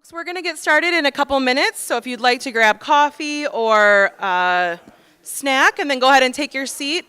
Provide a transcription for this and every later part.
So we're going to get started in a couple minutes, so if you'd like to grab coffee or snack and then go ahead and take your seat.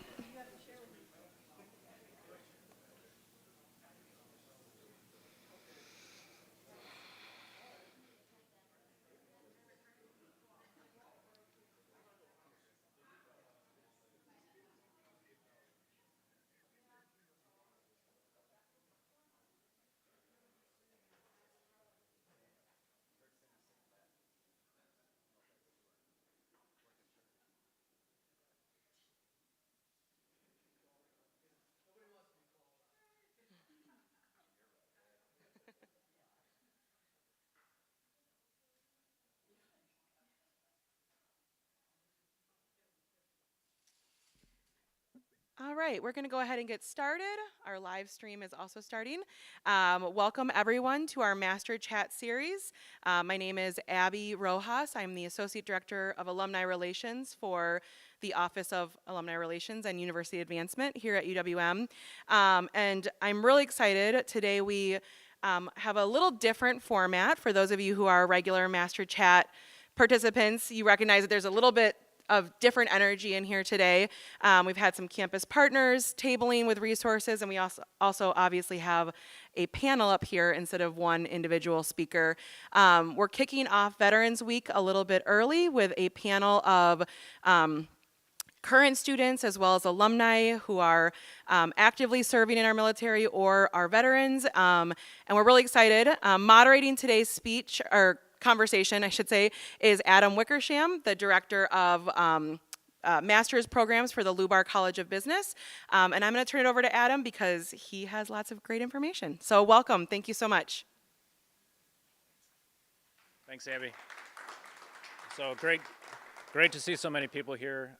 All right, we're going to go ahead and get started. Our live stream is also starting. Welcome everyone to our Master Chat series. My name is Abby Rojas. I'm the Associate Director of Alumni Relations for the Office of Alumni Relations and University Advancement here at UWM. And I'm really excited. Today we have a little different format. For those of you who are regular Master Chat participants, you recognize that there's a little bit of different energy in here today. We've had some campus partners tabling with resources, and we also obviously have a panel up here instead of one individual speaker. We're kicking off Veterans Week a little bit early with a panel of current students as well as alumni who are actively serving in our military or our veterans, and we're really excited. Moderating today's speech, or conversation, I should say, is Adam Wickersham, the Director of Master's Programs for the Lubar College of Business. And I'm going to turn it over to Adam because he has lots of great information. So welcome. Thank you so much. Thanks, Abby. So great to see so many people here,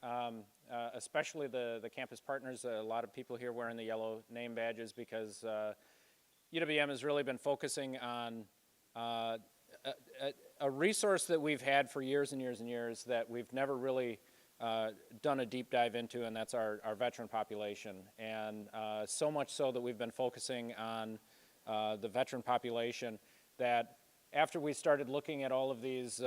especially the campus partners. A lot of people here wearing the yellow name badges because UWM has really been focusing on a resource that we've had for years and years and years that we've never really done a deep dive into, and that's our veteran population. And so much so that we've been focusing on the veteran population that after we started looking at all of these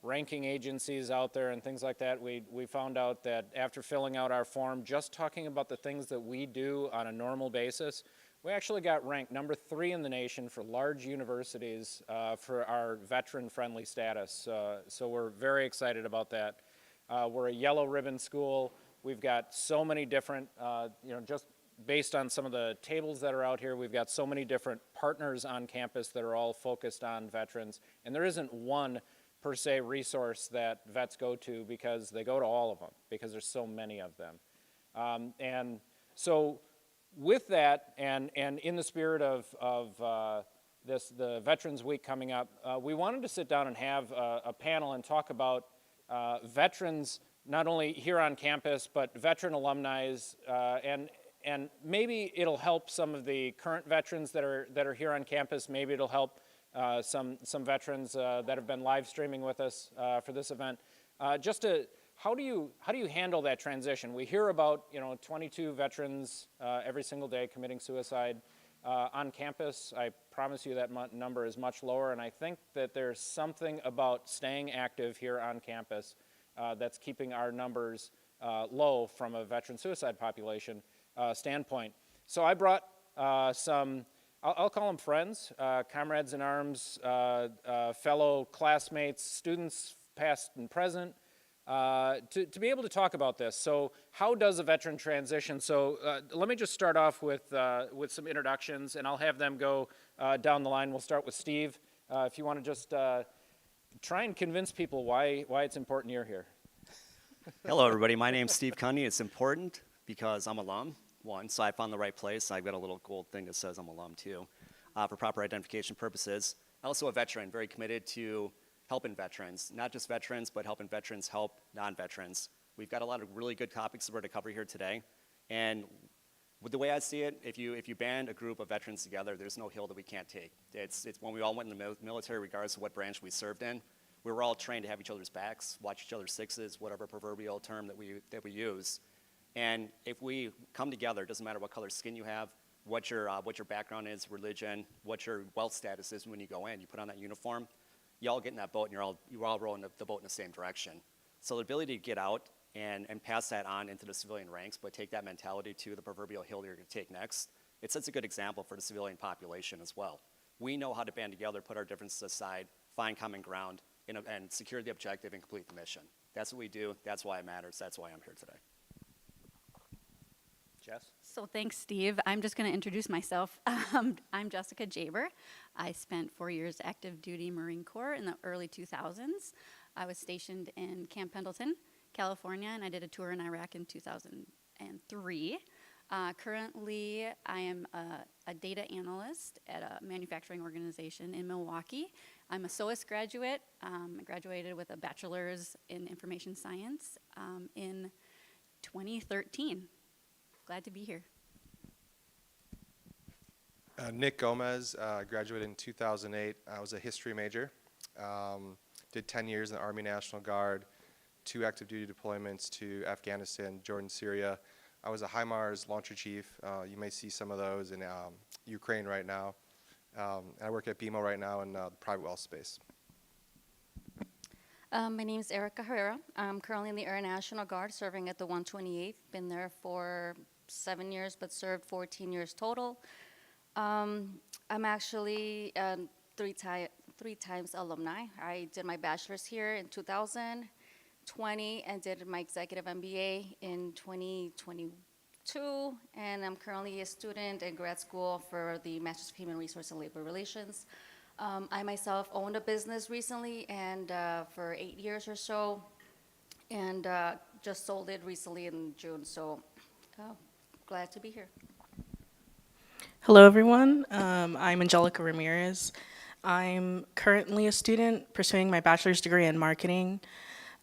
ranking agencies out there and things like that, we found out that after filling out our form, just talking about the things that we do on a normal basis, we actually got ranked number 3 in the nation for large universities for our veteran-friendly status. So we're very excited about that. We're a yellow ribbon school. We've got so many different, just based on some of the tables that are out here, we've got so many different partners on campus that are all focused on veterans. And there isn't one, per se, resource that vets go to because they go to all of them because there's so many of them. And so with that, and in the spirit of the Veterans Week coming up, we wanted to sit down and have a panel and talk about veterans, not only here on campus, but veteran alumni, and maybe it'll help some of the current veterans that are here on campus. Maybe it'll help some veterans that have been live streaming with us for this event. How do you handle that transition? We hear about 22 veterans every single day committing suicide on campus. I promise you that number is much lower, and I think that there's something about staying active here on campus that's keeping our numbers low from a veteran suicide population standpoint. So I brought some, I'll call them friends, comrades in arms, fellow classmates, students past and present, to be able to talk about this. So how does a veteran transition? So let me just start off with some introductions, and I'll have them go down the line. We'll start with Steve. If you want to just try and convince people why it's important you're here. Hello, everybody. My name's Steve Cundy. It's important because I'm alum, one, so I found the right place. I've got a little gold thing that says I'm alum, too, for proper identification purposes. Also a veteran, very committed to helping veterans, not just veterans, but helping veterans help non-veterans. We've got a lot of really good topics that we're to cover here today. And with the way I see it, if you band a group of veterans together, there's no hill that we can't take. It's when we all went in the military, regardless of what branch we served in, we were all trained to have each other's backs, watch each other's sixes, whatever proverbial term that we use. And if we come together, it doesn't matter what color skin you have, what your background is, religion, what your wealth status is when you go in. You put on that uniform, you all get in that boat and you're all rowing the boat in the same direction. So the ability to get out and pass that on into the civilian ranks, but take that mentality to the proverbial hill you're going to take next, it sets a good example for the civilian population as well. We know how to band together, put our differences aside, find common ground, and secure the objective and complete the mission. That's what we do. That's why it matters. That's why I'm here today. Jess? So thanks, Steve. I'm just going to introduce myself. I'm Jessica Jaber. I spent 4 years active duty Marine Corps in the early 2000s. I was stationed in Camp Pendleton, California, and I did a tour in Iraq in 2003. Currently, I am a data analyst at a manufacturing organization in Milwaukee. I'm a SOAS graduate. I graduated with a bachelor's in information science in 2013. Glad to be here. Nick Gomez, graduated in 2008. I was a history major. Did 10 years in the Army National Guard, 2 active duty deployments to Afghanistan, Jordan, Syria. I was a HIMARS launcher chief. You may see some of those in Ukraine right now. I work at BMO right now in the private well space. My name is Erica Herrera. I'm currently in the Air National Guard, serving at the 128th. Been there for 7 years, but served 14 years total. I'm actually three times alumni. I did my bachelor's here in 2020 and did my executive MBA in 2022. And I'm currently a student in grad school for the Master's of Human Resource and Labor Relations. I myself owned a business recently and for 8 years or so, and just sold it recently in June, so glad to be here. Hello, everyone. I'm Angelica Ramirez. I'm currently a student pursuing my bachelor's degree in marketing.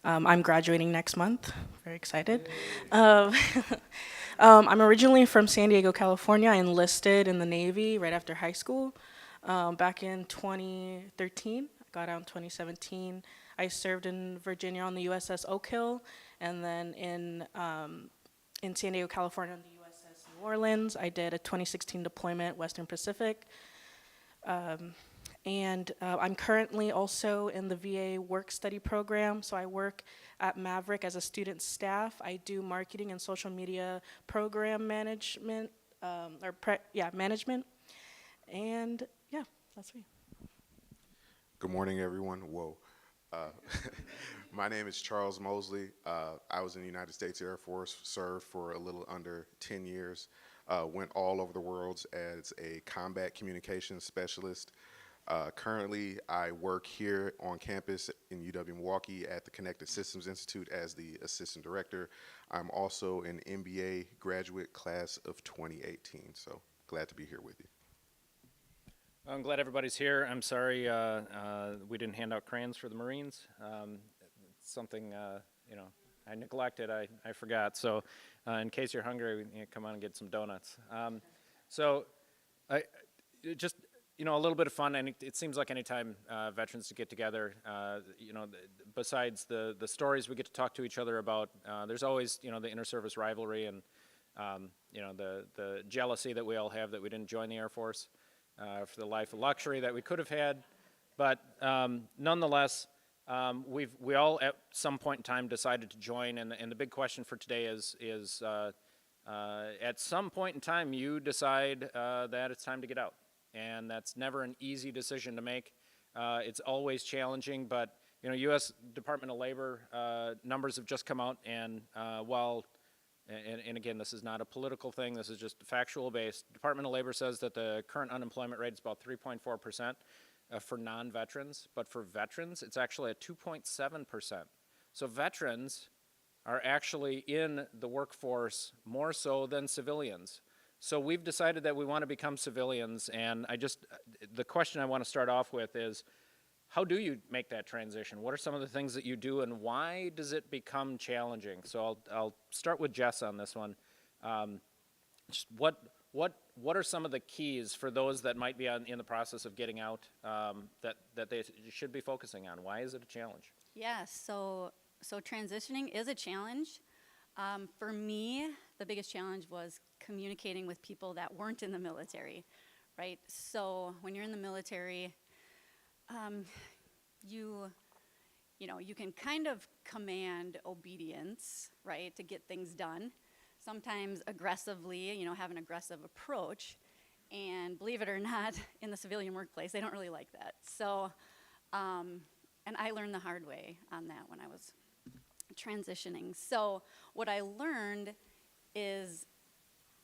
I'm graduating next month. Very excited. I'm originally from San Diego, California. I enlisted in the Navy right after high school back in 2013. I got out in 2017. I served in Virginia on the USS Oak Hill, and then in San Diego, California on the USS New Orleans. I did a 2016 deployment, Western Pacific. And I'm currently also in the VA work study program. So I work at Maverick as a student staff. I do marketing and social media program management, management. And yeah, that's me. Good morning, everyone. Whoa. My name is Charles Mosley. I was in the United States Air Force, served for a little under 10 years, went all over the world as a combat communications specialist. Currently, I work here on campus in UWM Milwaukee at the Connected Systems Institute as the assistant director. I'm also an MBA graduate class of 2018, so glad to be here with you. I'm glad everybody's here. I'm sorry we didn't hand out crayons for the Marines. It's something, I neglected, I forgot. So in case you're hungry, come on and get some donuts. A little bit of fun, and it seems like anytime veterans get together, besides the stories we get to talk to each other about, there's always, the inter-service rivalry and, the jealousy that we all have that we didn't join the Air Force for the life of luxury that we could have had. But nonetheless, we all at some point in time decided to join, and the big question for today is at some point in time you decide that it's time to get out. And that's never an easy decision to make. It's always challenging, but U.S. Department of Labor numbers have just come out, and and again, this is not a political thing, this is just factual based. Department of Labor says that the current unemployment rate is about 3.4% for non-veterans, but for veterans, it's actually at 2.7%. So veterans are actually in the workforce more so than civilians. So we've decided that we want to become civilians, and the question I want to start off with is, how do you make that transition? What are some of the things that you do, and why does it become challenging? So I'll start with Jess on this one. Just what are some of the keys for those that might be in the process of getting out that they should be focusing on? Why is it a challenge? Yeah, so transitioning is a challenge. For me, the biggest challenge was communicating with people that weren't in the military, right? So when you're in the military, you can kind of command obedience, right, to get things done. Sometimes aggressively, have an aggressive approach. And believe it or not, in the civilian workplace, they don't really like that. So, and I learned the hard way on that when I was transitioning. So what I learned is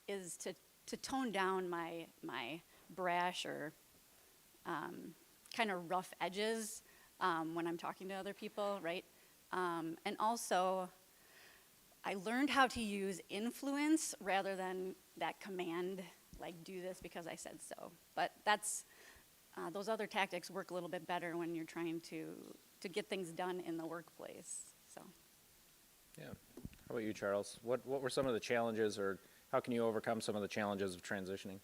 to tone down my brash or kind of rough edges when I'm talking to other people, right? And also, I learned how to use influence rather than that command, like do this because I said so. But that's those other tactics work a little bit better when you're trying to get things done in the workplace. So. Yeah. How about you, Charles? What were some of the challenges, or how can you overcome some of the challenges of transitioning?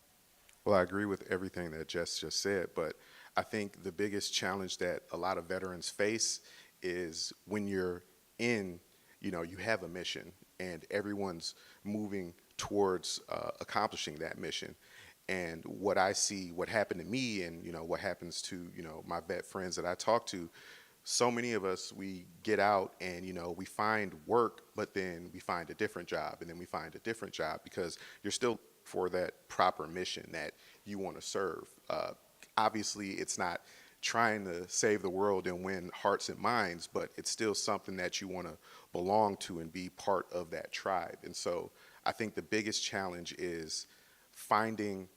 Well, I agree with everything that Jess just said, but I think the biggest challenge that a lot of veterans face is when you're in, you have a mission and everyone's moving towards accomplishing that mission. And what I see, what happened to me and, what happens to, my vet friends that I talk to, so many of us, we get out and, we find work, but then we find a different job, and then we find a different job because you're still for that proper mission that you want to serve. Obviously, it's not trying to save the world and win hearts and minds, but it's still something that you want to belong to and be part of that tribe. And so I think the biggest challenge is finding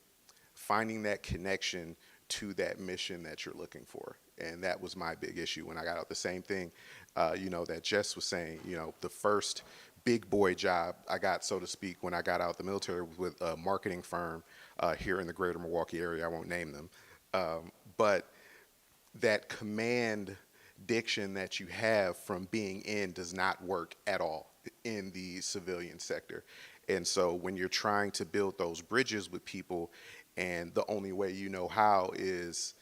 that connection to that mission that you're looking for. And that was my big issue when I got out. The same thing, that Jess was saying, the first big boy job I got, so to speak, when I got out the military was with a marketing firm here in the greater Milwaukee area. I won't name them. But that command diction that you have from being in does not work at all in the civilian sector. And so when you're trying to build those bridges with people, and the only way you know how is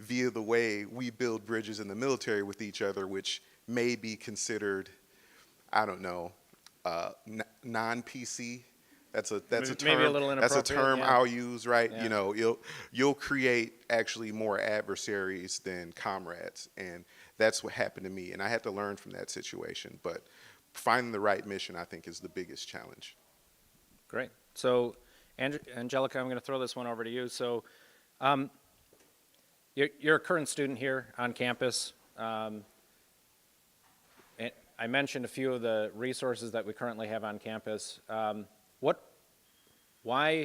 via the way we build bridges in the military with each other, which may be considered, I don't know, non-PC. That's a term. Maybe a little That's a inappropriate, term yeah. I'll use, right? Yeah. You'll create actually more adversaries than comrades, and that's what happened to me. And I had to learn from that situation. But finding the right mission, I think, is the biggest challenge. Great. So, Angelica, I'm going to throw this one over to you. So, you're a current student here on campus. And I mentioned a few of the resources that we currently have on campus. Why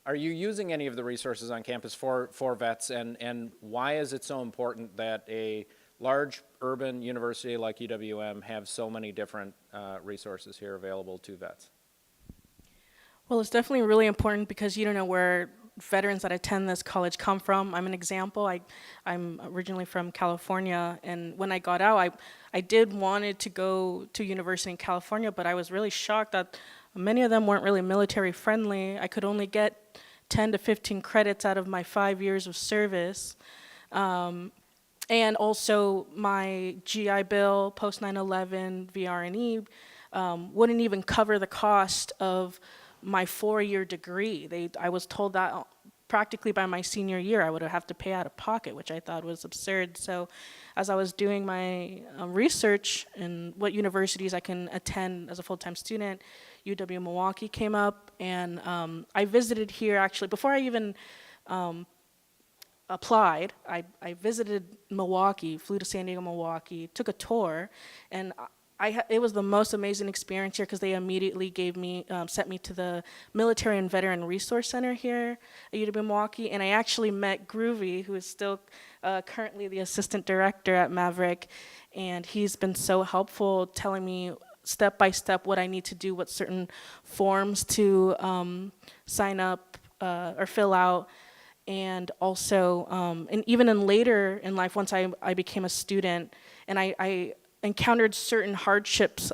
are you using any of the resources on campus for vets, and why is it so important that a large urban university like UWM have so many different resources here available to vets? Well, it's definitely really important because you don't know where veterans that attend this college come from. I'm an example. I'm originally from California, and when I got out, I did wanted to go to university in California, but I was really shocked that many of them weren't really military friendly. I could only get 10 to 15 credits out of my 5 years of service. And also my GI Bill, post 9/11, VR&E, wouldn't even cover the cost of my 4-year degree. I was told that practically by my senior year I would have to pay out of pocket, which I thought was absurd. So as I was doing my research in what universities I can attend as a full-time student, UW Milwaukee came up, and I visited here actually. Before I even applied, I visited Milwaukee, flew to San Diego, Milwaukee, took a tour, and it was the most amazing experience here because they immediately sent me to the Military and Veteran Resource Center here at UW Milwaukee, and I actually met Groovy, who is still currently the assistant director at Maverick, and he's been so helpful telling me step by step what I need to do, what certain forms to sign up or fill out, and also, and even in later in life, once I became a student, and I encountered certain hardships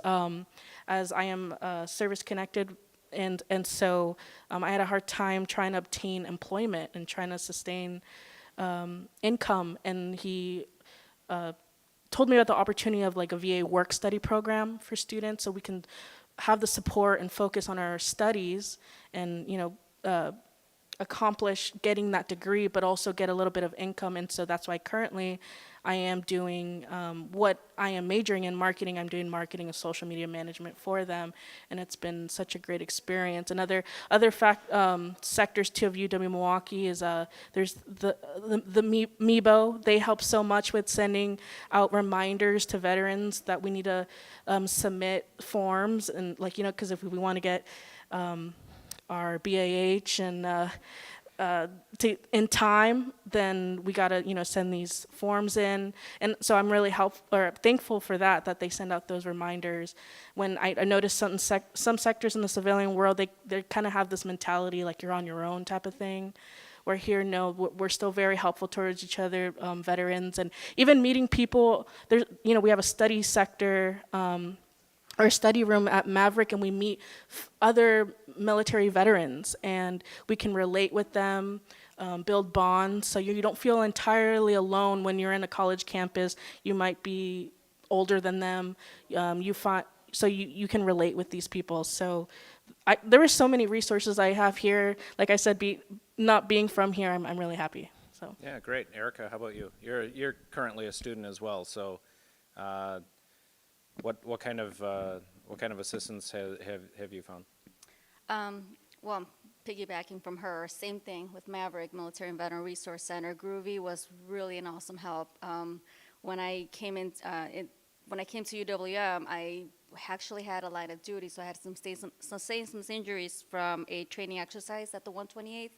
as I am service connected, and so I had a hard time trying to obtain employment and trying to sustain income, and he told me about the opportunity of like a VA work study program for students, so we can have the support and focus on our studies, and accomplish getting that degree, but also get a little bit of income. And so that's why currently I am doing what I am majoring in marketing. I'm doing marketing and social media management for them, and it's been such a great experience. And other sectors too of UW Milwaukee is there's the MEBO. They help so much with sending out reminders to veterans that we need to submit forms, and like, because if we want to get our BAH and in time, then we gotta send these forms in. And so I'm really thankful for that they send out those reminders. When I noticed some sectors in the civilian world, they kind of have this mentality like you're on your own type of thing. Where here, no, we're still very helpful towards each other, veterans, and even meeting people. There's, we have a study sector, our study room at Maverick, and we meet other military veterans, and we can relate with them, build bonds, so you don't feel entirely alone when you're in a college campus. You might be older than them, so you can relate with these people. So there are so many resources I have here. Like I said, not being from here, I'm really happy. So Yeah, great. Erica, how about you? You're currently a student as well, so what kind of assistance have you found? Well, piggybacking from her, same thing with Maverick Military and Veteran Resource Center. Groovy was really an awesome help. When I came to UWM, I actually had a line of duty, so I had some injuries from a training exercise at the 128th,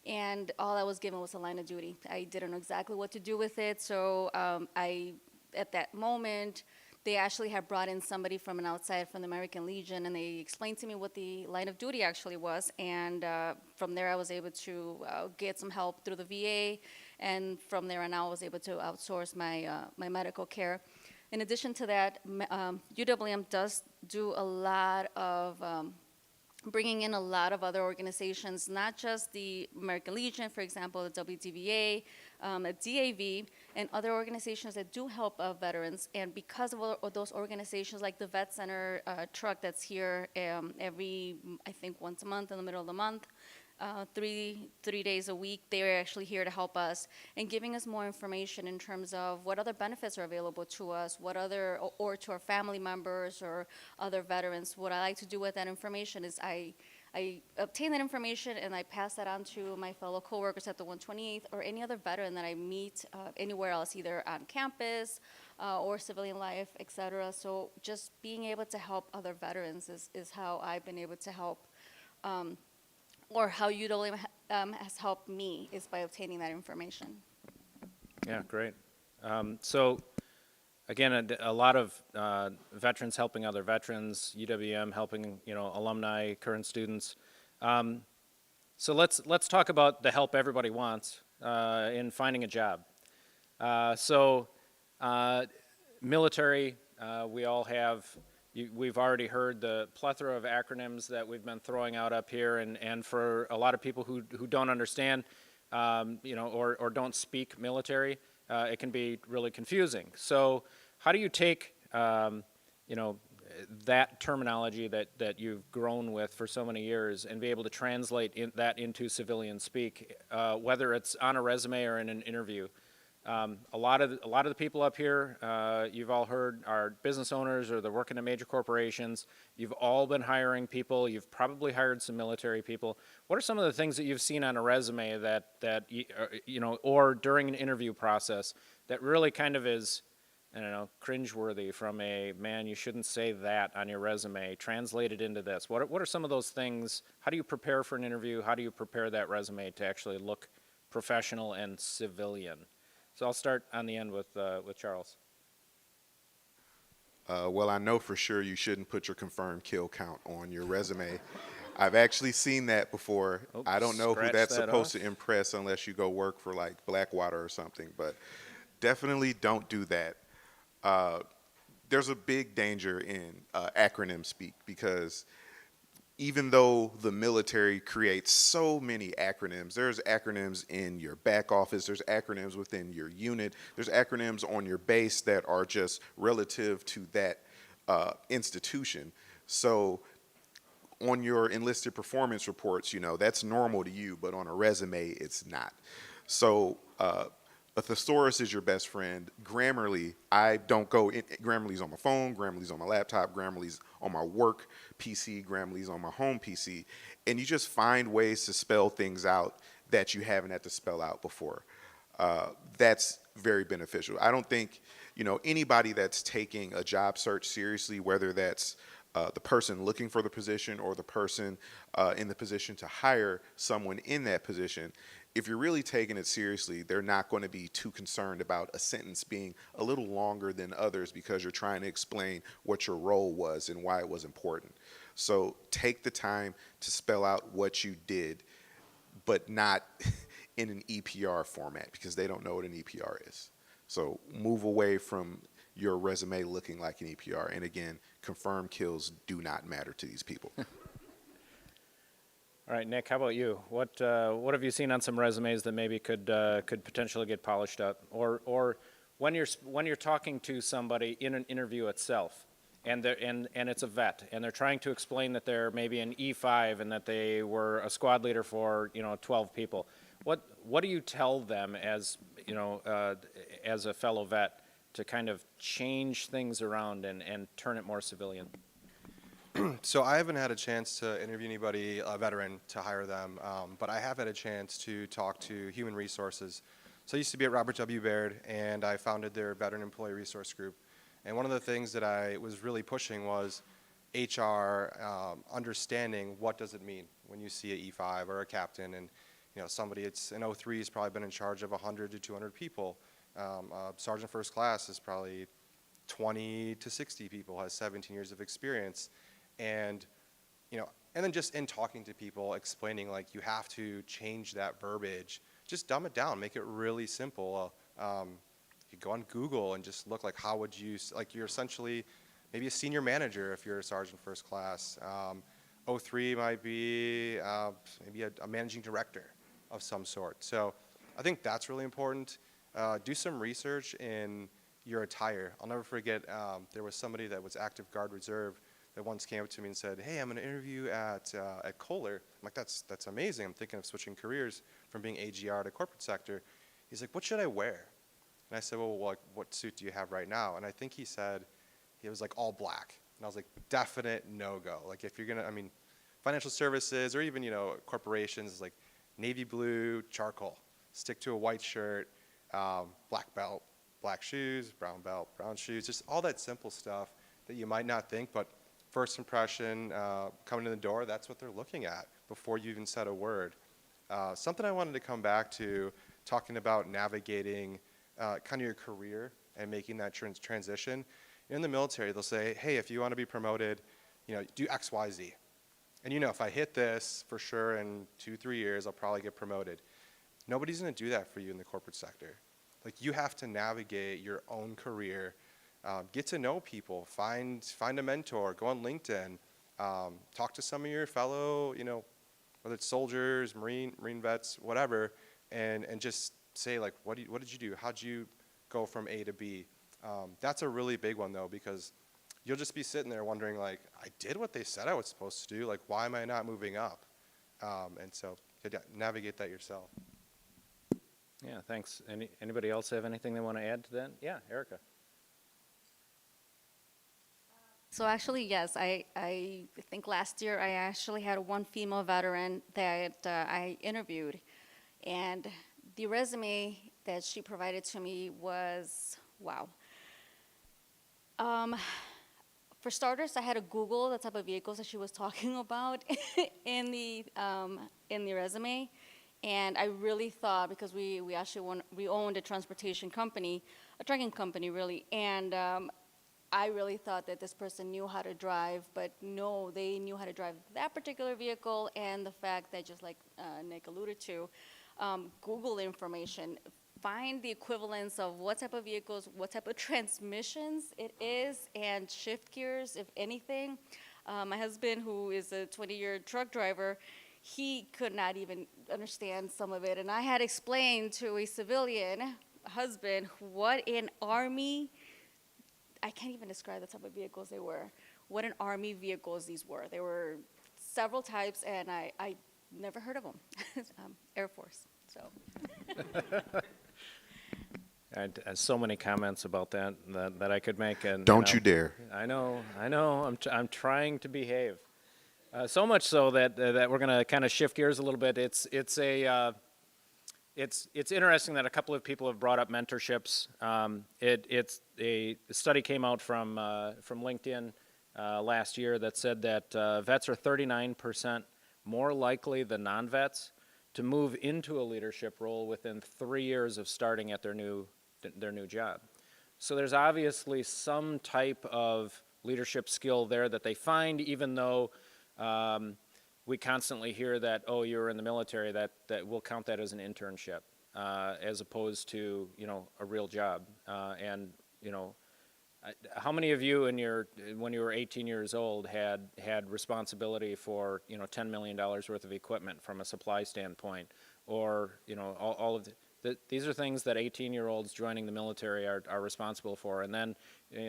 and all I was given was a line of duty. I didn't know exactly what to do with it, so at that moment, they actually had brought in somebody from an outside, from the American Legion, and they explained to me what the line of duty actually was. And from there, I was able to get some help through the VA, and from there on out, I was able to outsource my medical care. In addition to that, UWM does do a lot of bringing in a lot of other organizations, not just the American Legion, for example, the WDVA, DAV, and other organizations that do help veterans. And because of those organizations, like the Vet Center truck that's here every, I think, once a month in the middle of the month, 3 days a week, they're actually here to help us and giving us more information in terms of what other benefits are available to us, or to our family members or other veterans. What I like to do with that information is I obtain that information and I pass that on to my fellow coworkers at the 128th or any other veteran that I meet anywhere else, either on campus or civilian life, et cetera. So just being able to help other veterans is how I've been able to help, or how UWM has helped me, is by obtaining that information. Yeah, great. So again, a lot of veterans helping other veterans, UWM helping alumni, current students. So let's talk about the help everybody wants in finding a job. Military, we all have. We've already heard the plethora of acronyms that we've been throwing out up here, and for a lot of people who don't understand, or don't speak military, it can be really confusing. So how do you take, that terminology that you've grown with for so many years and be able to translate that into civilian speak, whether it's on a resume or in an interview? A lot of the people up here, you've all heard, are business owners or they're working at major corporations. You've all been hiring people. You've probably hired some military people. What are some of the things that you've seen on a resume that or during an interview process that really kind of is, I don't know, cringeworthy from a, man, you shouldn't say that on your resume, translated into this? What are some of those things? How do you prepare for an interview? How do you prepare that resume to actually look professional and civilian? So I'll start on the end with Charles. Well, I know for sure you shouldn't put your confirmed kill count on your resume. I've actually seen that before. Oops, I don't know who that's supposed off. to impress unless you go work for like Blackwater or something, but definitely don't do that. There's a big danger in acronym speak, because even though the military creates so many acronyms, there's acronyms in your back office, there's acronyms within your unit, there's acronyms on your base that are just relative to that institution. So on your enlisted performance reports, you know, that's normal to you, but on a resume, it's not. So a thesaurus is your best friend. Grammarly, I don't go in, Grammarly's on my phone, Grammarly's on my laptop, Grammarly's on my work PC, Grammarly's on my home PC, and you just find ways to spell things out that you haven't had to spell out before. That's very beneficial. I don't think, you know, anybody that's taking a job search seriously, whether that's the person looking for the position or the person in the position to hire someone in that position, if you're really taking it seriously, they're not going to be too concerned about a sentence being a little longer than others because you're trying to explain what your role was and why it was important. So take the time to spell out what you did, but not in an EPR format because they don't know what an EPR is. So move away from your resume looking like an EPR. And again, confirmed kills do not matter to these people. All right, Nick, how about you? What have you seen on some resumes that maybe could potentially get polished up, or when you're talking to somebody in an interview itself, and it's a vet, and they're trying to explain that they're maybe an E5 and that they were a squad leader for 12 people. What do you tell them as as a fellow vet to kind of change things around and turn it more civilian? So I haven't had a chance to interview anybody, a veteran, to hire them, but I have had a chance to talk to human resources. So I used to be at Robert W. Baird, and I founded their Veteran Employee Resource Group. And one of the things that I was really pushing was HR understanding what does it mean when you see an E5 or a captain, and somebody it's an 03 has probably been in charge of 100 to 200 people. Sergeant First Class is probably 20 to 60 people, has 17 years of experience. And then just in talking to people, explaining like you have to change that verbiage, just dumb it down, make it really simple. You go on Google and just look like how would you, like you're essentially maybe a senior manager if you're a sergeant first class. 03 might be maybe a managing director of some sort. So I think that's really important. Do some research in your attire. I'll never forget, there was somebody that was active guard reserve that once came up to me and said, "Hey, I'm going to interview at Kohler." I'm like, that's amazing. I'm thinking of switching careers from being AGR to corporate sector. He's like, "What should I wear?" And I said, "Well, what suit do you have right now?" And I think he said it was like all black. And I was like, definite no-go. Like if you're going to, financial services or even, corporations, like navy blue, charcoal. Stick to a white shirt, black belt, black shoes, brown belt, brown shoes, just all that simple stuff that you might not think, but first impression, coming in the door, that's what they're looking at before you even said a word. Something I wanted to come back to, talking about navigating kind of your career and making that transition. In the military, they'll say, "Hey, if you want to be promoted, do X, Y, Z. And if I hit this for sure in 2-3 years, I'll probably get promoted." Nobody's going to do that for you in the corporate sector. Like you have to navigate your own career. Get to know people, find a mentor, go on LinkedIn, talk to some of your fellow, whether it's soldiers, Marine vets, whatever, and just say like, what did you do? How'd you go from A to B? That's a really big one though, because you'll just be sitting there wondering like, I did what they said I was supposed to do. Like, why am I not moving up? And so navigate that yourself. Yeah, thanks. Anybody else have anything they want to add to that? Yeah, Erica. So actually, yes, I think last year I actually had one female veteran that I interviewed, and the resume that she provided to me was, wow. For starters, I had to Google the type of vehicles that she was talking about in the resume, and I really thought, because we actually owned a transportation company, a trucking company really, and I really thought that this person knew how to drive, but no, they knew how to drive that particular vehicle, and the fact that, just like Nick alluded to, Google information, find the equivalence of what type of vehicles, what type of transmissions it is, and shift gears, if anything. My husband, who is a 20-year truck driver, he could not even understand some of it, and I had explained to a civilian husband what an Army, I can't even describe the type of vehicles they were, what an Army vehicles these were. They were several types, and I never heard of them. Air Force, so. So many comments about that I could make. And Don't you dare. I know. I'm trying to behave. So much so that we're going to kind of shift gears a little bit. It's interesting that a couple of people have brought up mentorships. It's a study came out from LinkedIn last year that said that vets are 39% more likely than non-vets to move into a leadership role within 3 years of starting at their new job. So there's obviously some type of leadership skill there that they find, even though we constantly hear that, oh, you're in the military, that we'll count that as an internship, as opposed to, a real job. And how many of you when you were 18 years old had responsibility for, $10 million worth of equipment from a supply standpoint, or, all of these are things that 18-year-olds joining the military are responsible for. And then,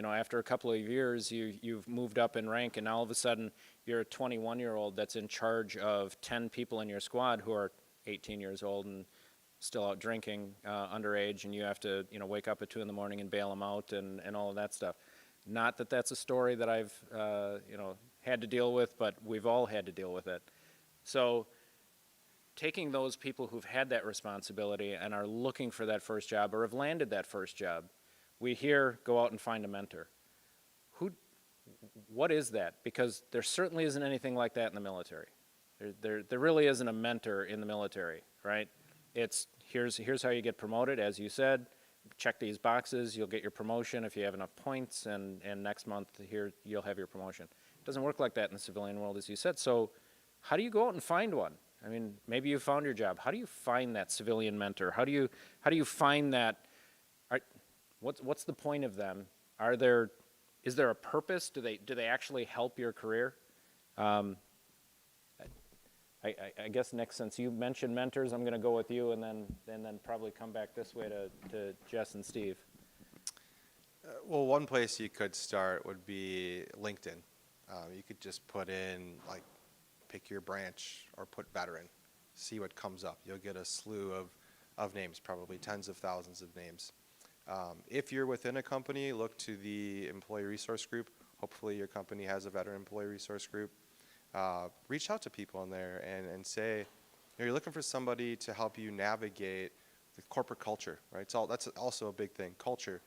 after a couple of years, you've moved up in rank, and now all of a sudden you're a 21-year-old that's in charge of 10 people in your squad who are 18 years old and still out drinking underage, and you have to, wake up at 2 in the morning and bail them out and all of that stuff. Not that that's a story that I've, had to deal with, but we've all had to deal with it. So taking those people who've had that responsibility and are looking for that first job or have landed that first job, we hear go out and find a mentor. What is that? Because there certainly isn't anything like that in the military. There really isn't a mentor in the military, right? It's here's how you get promoted, as you said. Check these boxes, you'll get your promotion if you have enough points, and next month here you'll have your promotion. It doesn't work like that in the civilian world, as you said. So how do you go out and find one? I mean, maybe you found your job. How do you find that civilian mentor? How do you find that? What's the point of them? Is there a purpose? Do they actually help your career? I guess Nick, since you mentioned mentors, I'm going to go with you, and then probably come back this way to Jess and Steve. Well, one place you could start would be LinkedIn. You could just put in, pick your branch or put veteran, see what comes up. You'll get a slew of names, probably tens of thousands of names. If you're within a company, look to the employee resource group. Hopefully your company has a veteran employee resource group. Reach out to people in there and say, you're looking for somebody to help you navigate the corporate culture, right? That's also a big thing, culture,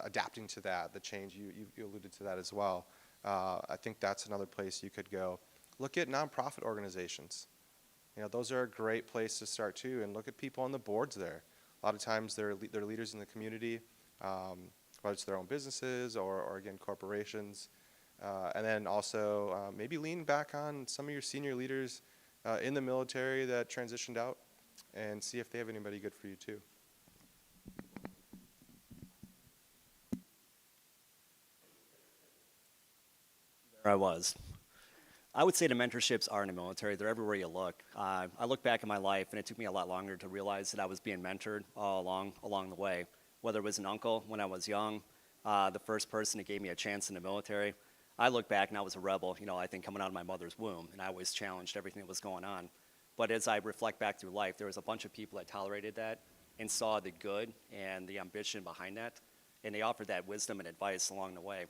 adapting to that, the change. You alluded to that as well. I think that's another place you could go. Look at nonprofit organizations. Those are a great place to start too, and look at people on the boards there. A lot of times they're leaders in the community, whether it's their own businesses or again, corporations. And then also maybe lean back on some of your senior leaders in the military that transitioned out and see if they have anybody good for you too. There I was. I would say the mentorships are in the military. They're everywhere you look. I look back at my life, and it took me a lot longer to realize that I was being mentored all along the way. Whether it was an uncle when I was young, the first person that gave me a chance in the military. I look back and I was a rebel, I think coming out of my mother's womb, and I always challenged everything that was going on. But as I reflect back through life, there was a bunch of people that tolerated that and saw the good and the ambition behind that, and they offered that wisdom and advice along the way.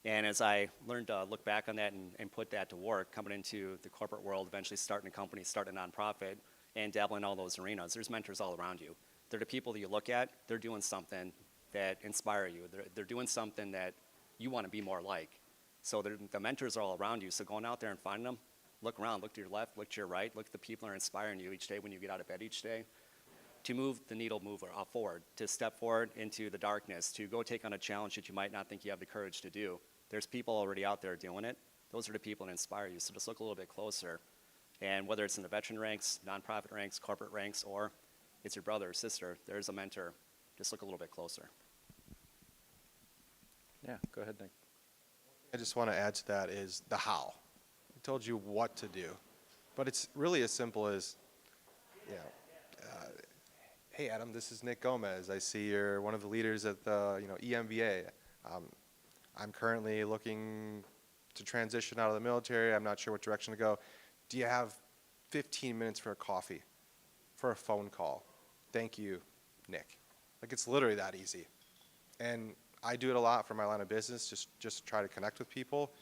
And as I learned to look back on that and put that to work, coming into the corporate world, eventually starting a company, starting a nonprofit, and dabbling in all those arenas, there's mentors all around you. They're the people that you look at, they're doing something that inspire you. They're doing something that you want to be more like. So the mentors are all around you. So going out there and finding them, look around, look to your left, look to your right, look at the people that are inspiring you each day when you get out of bed each day to move the needle forward, to step forward into the darkness, to go take on a challenge that you might not think you have the courage to do. There's people already out there doing it. Those are the people that inspire you. So just look a little bit closer. And whether it's in the veteran ranks, nonprofit ranks, corporate ranks, or it's your brother or sister, there's a mentor. Just look a little bit closer. Yeah, go ahead, Nick. I just want to add to that is the how. I told you what to do, but it's really as simple as, hey Adam, this is Nick Gomez. I see you're one of the leaders at the EMBA. I'm currently looking to transition out of the military. I'm not sure what direction to go. Do you have 15 minutes for a coffee, for a phone call? Thank you, Nick. Like, it's literally that easy. And I do it a lot for my line of business, just try to connect with people.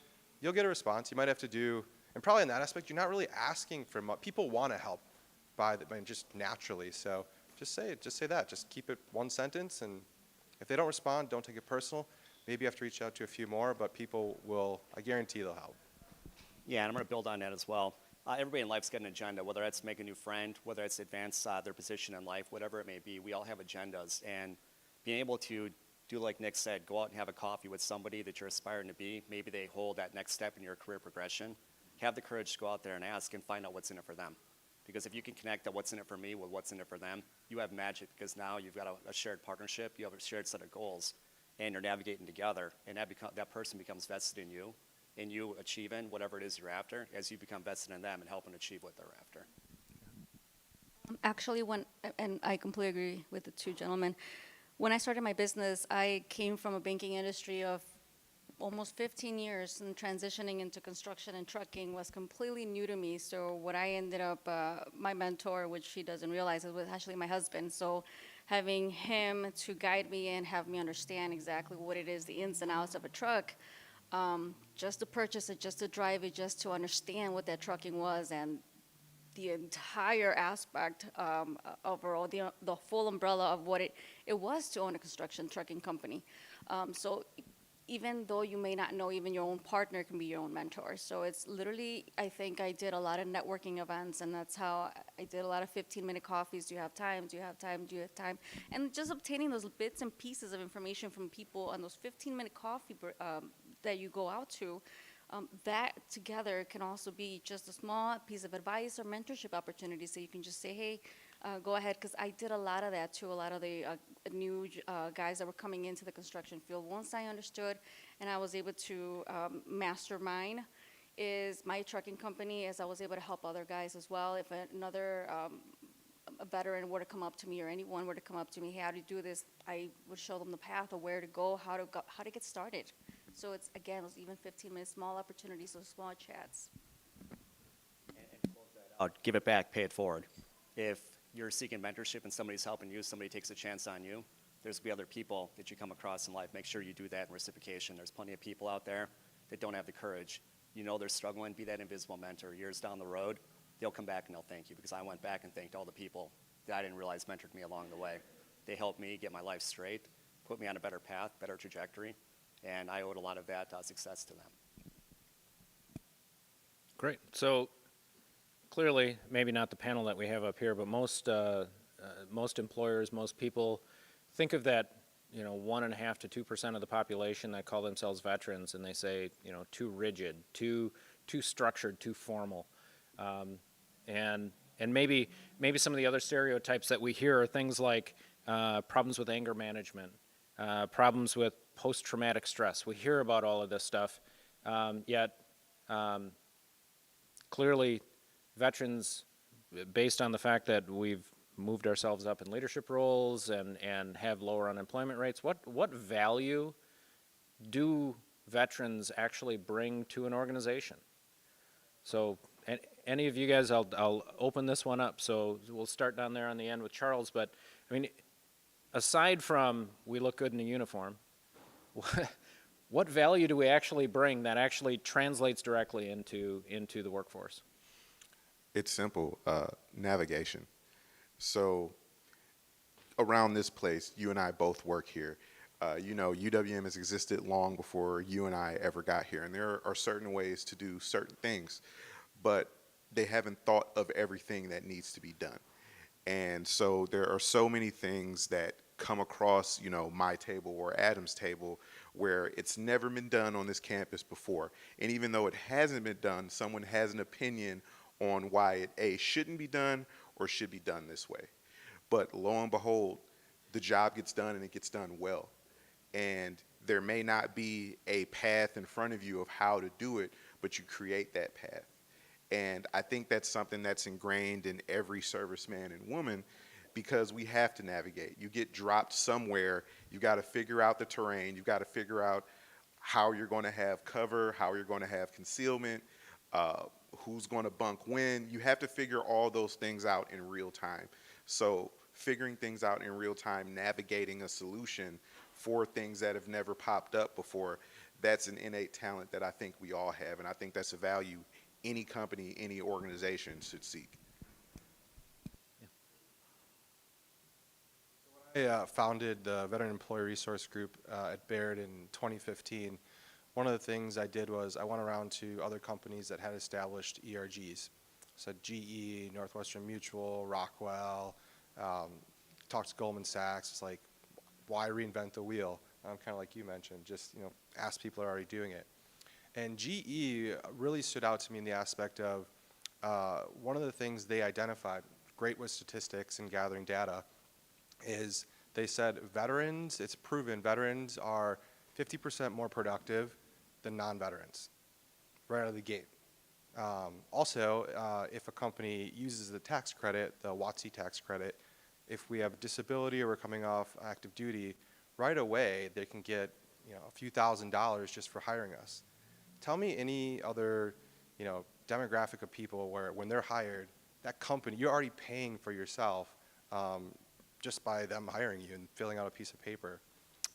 You'll get a response. You might have to do, and probably in that aspect, you're not really asking for much. People want to help just naturally. So just say that. Just keep it one sentence, and if they don't respond, don't take it personal. Maybe you have to reach out to a few more, but people will, I guarantee they'll help. Yeah, and I'm going to build on that as well. Everybody in life's got an agenda, whether it's make a new friend, whether it's advance their position in life, whatever it may be. We all have agendas, and being able to do like Nick said, go out and have a coffee with somebody that you're aspiring to be. Maybe they hold that next step in your career progression. Have the courage to go out there and ask and find out what's in it for them. Because if you can connect that what's in it for me with what's in it for them, you have magic, because now you've got a shared partnership, you have a shared set of goals, and you're navigating together, and that person becomes vested in you achieving whatever it is you're after, as you become vested in them and helping achieve what they're after. Actually, and I completely agree with the two gentlemen. When I started my business, I came from a banking industry of almost 15 years, and transitioning into construction and trucking was completely new to me. So what I ended up, my mentor, which he doesn't realize, was actually my husband. So having him to guide me and have me understand exactly what it is, the ins and outs of a truck, just to purchase it, just to drive it, just to understand what that trucking was, and the entire aspect overall, the full umbrella of what it was to own a construction trucking company. So even though you may not know, even your own partner can be your own mentor. So it's literally, I think I did a lot of networking events, and that's how I did a lot of 15-minute coffees. Do you have time? Do you have time? Do you have time? And just obtaining those bits and pieces of information from people on those 15-minute coffee that you go out to, that together can also be just a small piece of advice or mentorship opportunities. So you can just say, hey, go ahead, because I did a lot of that too, a lot of the new guys that were coming into the construction field. Once I understood and I was able to mastermind is my trucking company, as I was able to help other guys as well. If another a veteran were to come up to me, or anyone were to come up to me, hey, how do you do this? I would show them the path of where to go, how to get started. So it's, again, those even 15-minute small opportunities, those small chats. And close that out. Give it back, pay it forward. If you're seeking mentorship and somebody's helping you, somebody takes a chance on you, there's going to be other people that you come across in life. Make sure you do that in reciprocation. There's plenty of people out there that don't have the courage. You know they're struggling. Be that invisible mentor. Years down the road, they'll come back and they'll thank you, because I went back and thanked all the people that I didn't realize mentored me along the way. They helped me get my life straight, put me on a better path, better trajectory, and I owed a lot of that success to them. Great. So clearly, maybe not the panel that we have up here, but most employers, most people think of that, 1.5% to 2% of the population that call themselves veterans, and they say, too rigid, too structured, too formal, and maybe some of the other stereotypes that we hear are things like problems with anger management, problems with post-traumatic stress. We hear about all of this stuff, yet clearly veterans, based on the fact that we've moved ourselves up in leadership roles and have lower unemployment rates, what value do veterans actually bring to an organization? So any of you guys, I'll open this one up. So we'll start down there on the end with Charles. But I mean, aside from we look good in a uniform, what value do we actually bring that actually translates directly into the workforce? It's simple, navigation. So around this place, you and I both work here. UWM has existed long before you and I ever got here, and there are certain ways to do certain things, but they haven't thought of everything that needs to be done. And so there are so many things that come across, my table or Adam's table, where it's never been done on this campus before. And even though it hasn't been done, someone has an opinion on why it A, shouldn't be done or should be done this way. But lo and behold, the job gets done, and it gets done well. And there may not be a path in front of you of how to do it, but you create that path. And I think that's something that's ingrained in every serviceman and woman, because we have to navigate. You get dropped somewhere, you got to figure out the terrain, you got to figure out how you're going to have cover, how you're going to have concealment, who's going to bunk when. You have to figure all those things out in real time. So figuring things out in real time, navigating a solution for things that have never popped up before, that's an innate talent that I think we all have, and I think that's a value any company, any organization should seek. I founded the Veteran Employee Resource Group at Baird in 2015. One of the things I did was I went around to other companies that had established ERGs. So GE, Northwestern Mutual, Rockwell, talked to Goldman Sachs. It's like, why reinvent the wheel? Kind of like you mentioned, just ask people who are already doing it. And GE really stood out to me in the aspect of one of the things they identified, great with statistics and gathering data, is they said veterans, it's proven veterans are 50% more productive than non-veterans right out of the gate. Also, if a company uses the tax credit, the WOTC tax credit, if we have disability or we're coming off active duty, right away they can get a few $1,000s just for hiring us. Tell me any other demographic of people where when they're hired, that company, you're already paying for yourself just by them hiring you and filling out a piece of paper.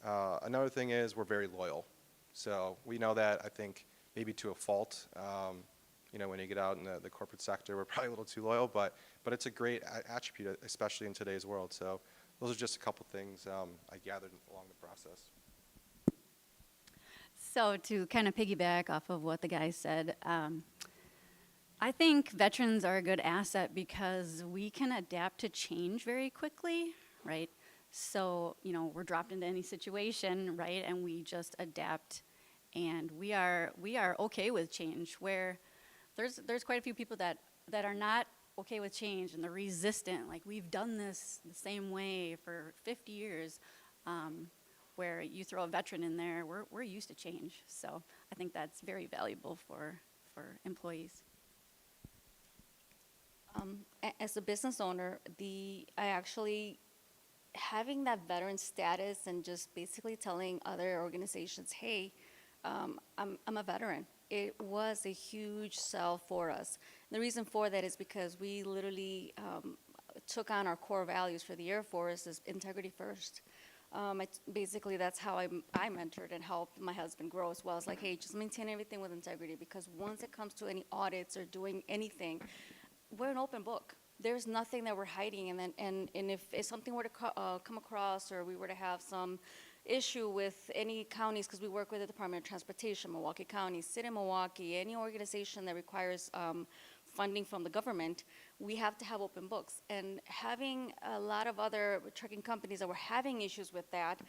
Another thing is we're very loyal. So we know that, I think, maybe to a fault. When you get out in the corporate sector, we're probably a little too loyal, but it's a great attribute, especially in today's world. So those are just a couple things I gathered along the process. So to kind of piggyback off of what the guy said, I think veterans are a good asset because we can adapt to change very quickly, right? So, we're dropped into any situation, right? And we just adapt, and we are okay with change, where there's quite a few people that are not okay with change, and they're resistant. Like, we've done this the same way for 50 years, where you throw a veteran in there, we're used to change. So I think that's very valuable for employees. As a business owner, I actually, having that veteran status and just basically telling other organizations, hey, I'm a veteran, it was a huge sell for us. And the reason for that is because we literally took on our core values for the Air Force is integrity first. Basically, that's how I mentored and helped my husband grow as well. It's like, hey, just maintain everything with integrity, because once it comes to any audits or doing anything, we're an open book. There's nothing that we're hiding, and if something were to come across, or we were to have some issue with any counties, because we work with the Department of Transportation, Milwaukee County, City of Milwaukee, any organization that requires funding from the government, we have to have open books. And having a lot of other trucking companies that were having issues with that,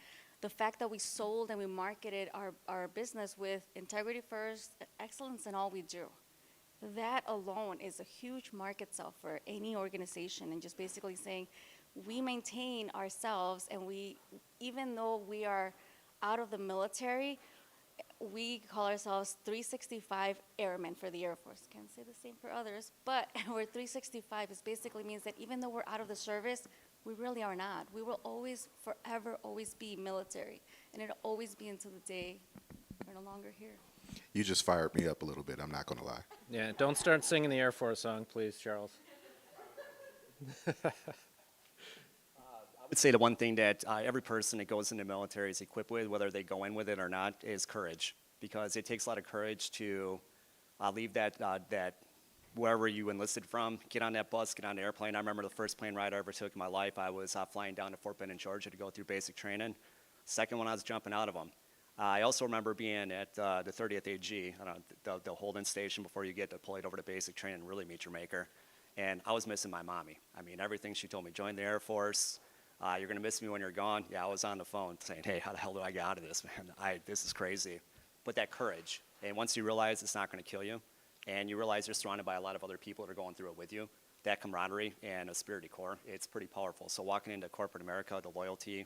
the fact that we sold and we marketed our business with integrity first, excellence in all we do, that alone is a huge market sell for any organization. And just basically saying, we maintain ourselves, and even though we are out of the military, we call ourselves 365 airmen for the Air Force. Can't say the same for others, but we're 365. It basically means that even though we're out of the service, we really are not. We will always, forever, always be military, and it'll always be until the day we're no longer here. You just fired me up a little bit, I'm not going to lie. Yeah, don't start singing the Air Force song, please, Charles. I would say the one thing that every person that goes into the military is equipped with, whether they go in with it or not, is courage. Because it takes a lot of courage to leave that wherever you enlisted from, get on that bus, get on the airplane. I remember the first plane ride I ever took in my life. I was flying down to Fort Benning, Georgia to go through basic training. Second one, I was jumping out of them. I also remember being at the 30th AG, the holding station before you get deployed over to basic training and really meet your maker. And I was missing my mommy. I mean, everything she told me, join the Air Force. You're going to miss me when you're gone. Yeah, I was on the phone saying, hey, how the hell do I get out of this, man? This is crazy. But that courage, and once you realize it's not going to kill you, and you realize you're surrounded by a lot of other people that are going through it with you, that camaraderie and a spirit of core, it's pretty powerful. So walking into corporate America, the loyalty,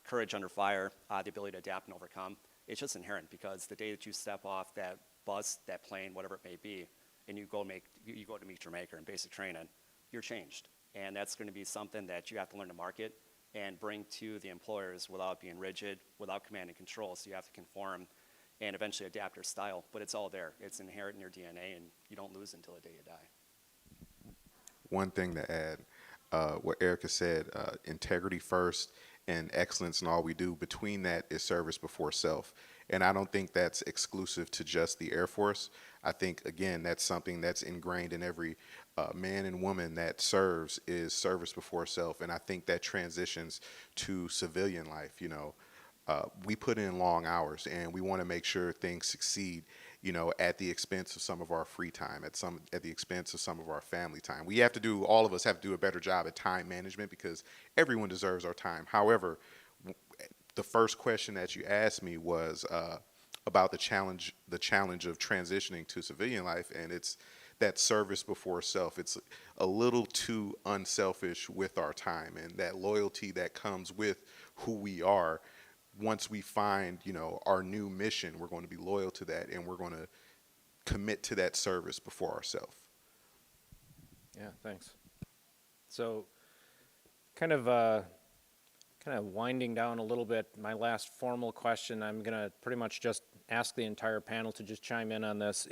courage under fire, the ability to adapt and overcome, it's just inherent, because the day that you step off that bus, that plane, whatever it may be, and you go to meet your maker in basic training, you're changed. And that's going to be something that you have to learn to market and bring to the employers without being rigid, without command and control. So you have to conform and eventually adapt your style. But it's all there. It's inherent in your DNA, and you don't lose until the day you die. One thing to add, what Erica said, integrity first and excellence in all we do. Between that is service before self. And I don't think that's exclusive to just the Air Force. I think, again, that's something that's ingrained in every man and woman that serves, is service before self. And I think that transitions to civilian life. We put in long hours, and we want to make sure things succeed, at the expense of some of our free time, at the expense of some of our family time. All of us have to do a better job at time management, because everyone deserves our time. However, the first question that you asked me was about the challenge of transitioning to civilian life, and it's that service before self. It's a little too unselfish with our time, and that loyalty that comes with who we are. Once we find, our new mission, we're going to be loyal to that, and we're going to commit to that service before ourselves. Yeah, thanks. So kind of winding down a little bit, my last formal question, I'm going to pretty much just ask the entire panel to just chime in on this.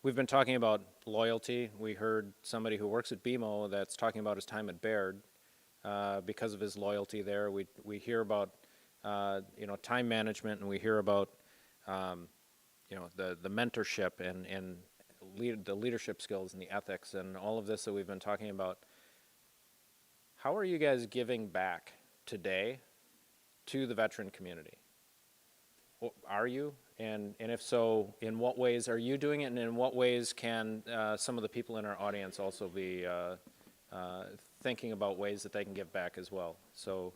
We've been talking about loyalty. We heard somebody who works at BMO that's talking about his time at Baird because of his loyalty there. We hear about time management, and we hear about the mentorship and the leadership skills and the ethics and all of this that we've been talking about. How are you guys giving back today to the veteran community? Are you? And if so, in what ways are you doing it, and in what ways can some of the people in our audience also be thinking about ways that they can give back as well? So,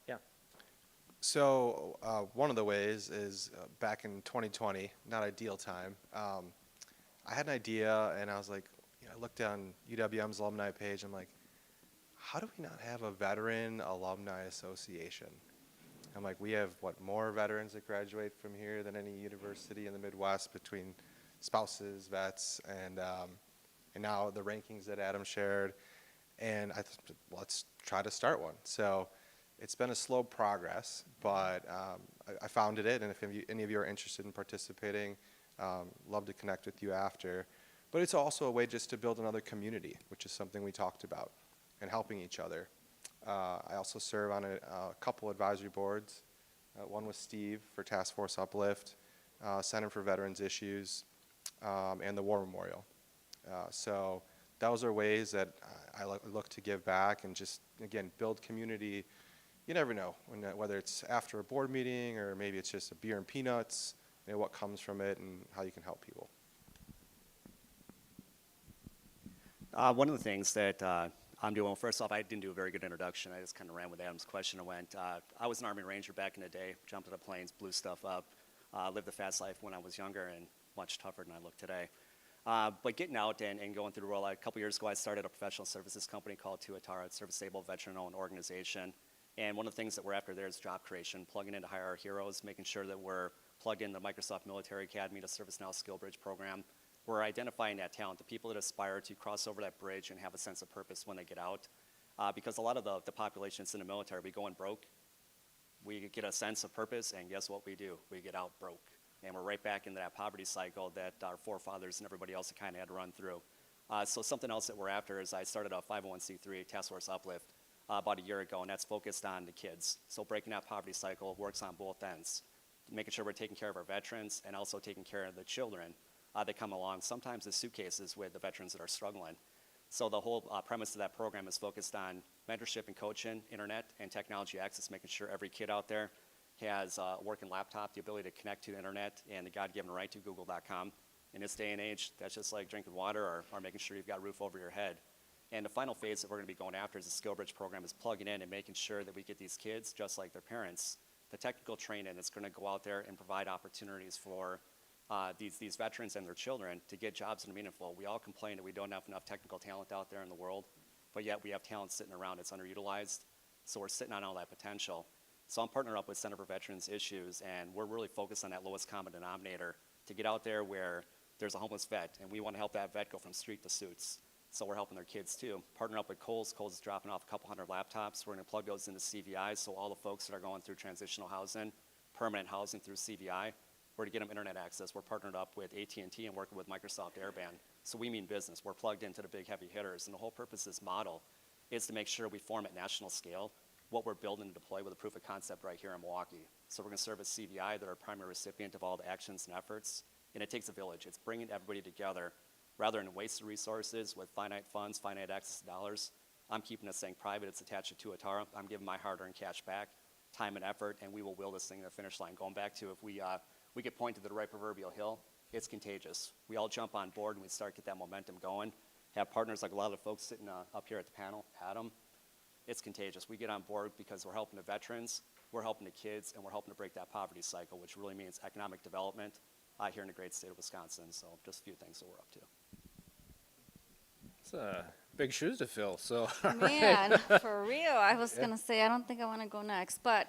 yeah. So one of the ways is back in 2020, not ideal time. I had an idea, and I was like, I looked down UWM's alumni page. I'm like, how do we not have a veteran alumni association? I'm like, we have more veterans that graduate from here than any university in the Midwest, between spouses, vets, and now the rankings that Adam shared. And let's try to start one. So it's been a slow progress, but I founded it, and if any of you are interested in participating, love to connect with you after. But it's also a way just to build another community, which is something we talked about, and helping each other. I also serve on a couple advisory boards, one with Steve for Task Force Uplift, Center for Veterans Issues, and the War Memorial. So those are ways that I look to give back and just, again, build community. You never know, whether it's after a board meeting or maybe it's just a beer and peanuts, what comes from it and how you can help people. One of the things that I'm doing, well, first off, I didn't do a very good introduction. I just kind of ran with Adam's question and went. I was an Army Ranger back in the day, jumped out of planes, blew stuff up, lived a fast life when I was younger, and much tougher than I look today. But getting out and going through the role, a couple years ago, I started a professional services company called Tuatara. It's a service-able, veteran-owned organization. And one of the things that we're after there is job creation, plugging in to hire our heroes, making sure that we're plugged in the Microsoft Military Academy, the ServiceNow Skill Bridge program. We're identifying that talent, the people that aspire to cross over that bridge and have a sense of purpose when they get out. Because a lot of the population that's in the military, we go in broke. We get a sense of purpose, and guess what we do? We get out broke. And we're right back into that poverty cycle that our forefathers and everybody else kind of had to run through. So something else that we're after is I started a 501c3 Task Force Uplift about a year ago, and that's focused on the kids. So breaking that poverty cycle works on both ends, making sure we're taking care of our veterans and also taking care of the children that come along, sometimes as suitcases with the veterans that are struggling. So the whole premise of that program is focused on mentorship and coaching, internet and technology access, making sure every kid out there has a working laptop, the ability to connect to the internet, and the God-given right to Google.com. In this day and age, that's just like drinking water or making sure you've got a roof over your head. And the final phase that we're going to be going after is the Skill Bridge program, is plugging in and making sure that we get these kids, just like their parents, the technical training that's going to go out there and provide opportunities for these veterans and their children to get jobs that are meaningful. We all complain that we don't have enough technical talent out there in the world, but yet we have talent sitting around that's underutilized, so we're sitting on all that potential. So I'm partnering up with Center for Veterans Issues, and we're really focused on that lowest common denominator to get out there where there's a homeless vet, and we want to help that vet go from street to suits. So we're helping their kids too. Partnering up with Kohl's. Kohl's is dropping off a couple hundred laptops. We're going to plug those into CVI, so all the folks that are going through transitional housing permanent housing through CVI, or to get them internet access, we're partnered up with AT&T and working with Microsoft Airband. So we mean business. We're plugged into the big heavy hitters. And the whole purpose of this model is to make sure we form at national scale what we're building to deploy with a proof of concept right here in Milwaukee. So we're going to serve as CVI, that are primary recipient of all the actions and efforts. And it takes a village. It's bringing everybody together rather than waste the resources with finite funds, finite access to dollars. I'm keeping this thing private. It's attached to Tuatara. I'm giving my hard-earned cash back, time and effort, and we will will this thing to the finish line. Going back to if we get pointed to the right proverbial hill, it's contagious. We all jump on board and we start to get that momentum going. Have partners like a lot of the folks sitting up here at the panel, Adam. It's contagious. We get on board because we're helping the veterans, we're helping the kids, and we're helping to break that poverty cycle, which really means economic development here in the great state of Wisconsin. So just a few things that we're up to. It's big shoes to fill. So Man, for real. I was going to say, I don't think I want to go next. But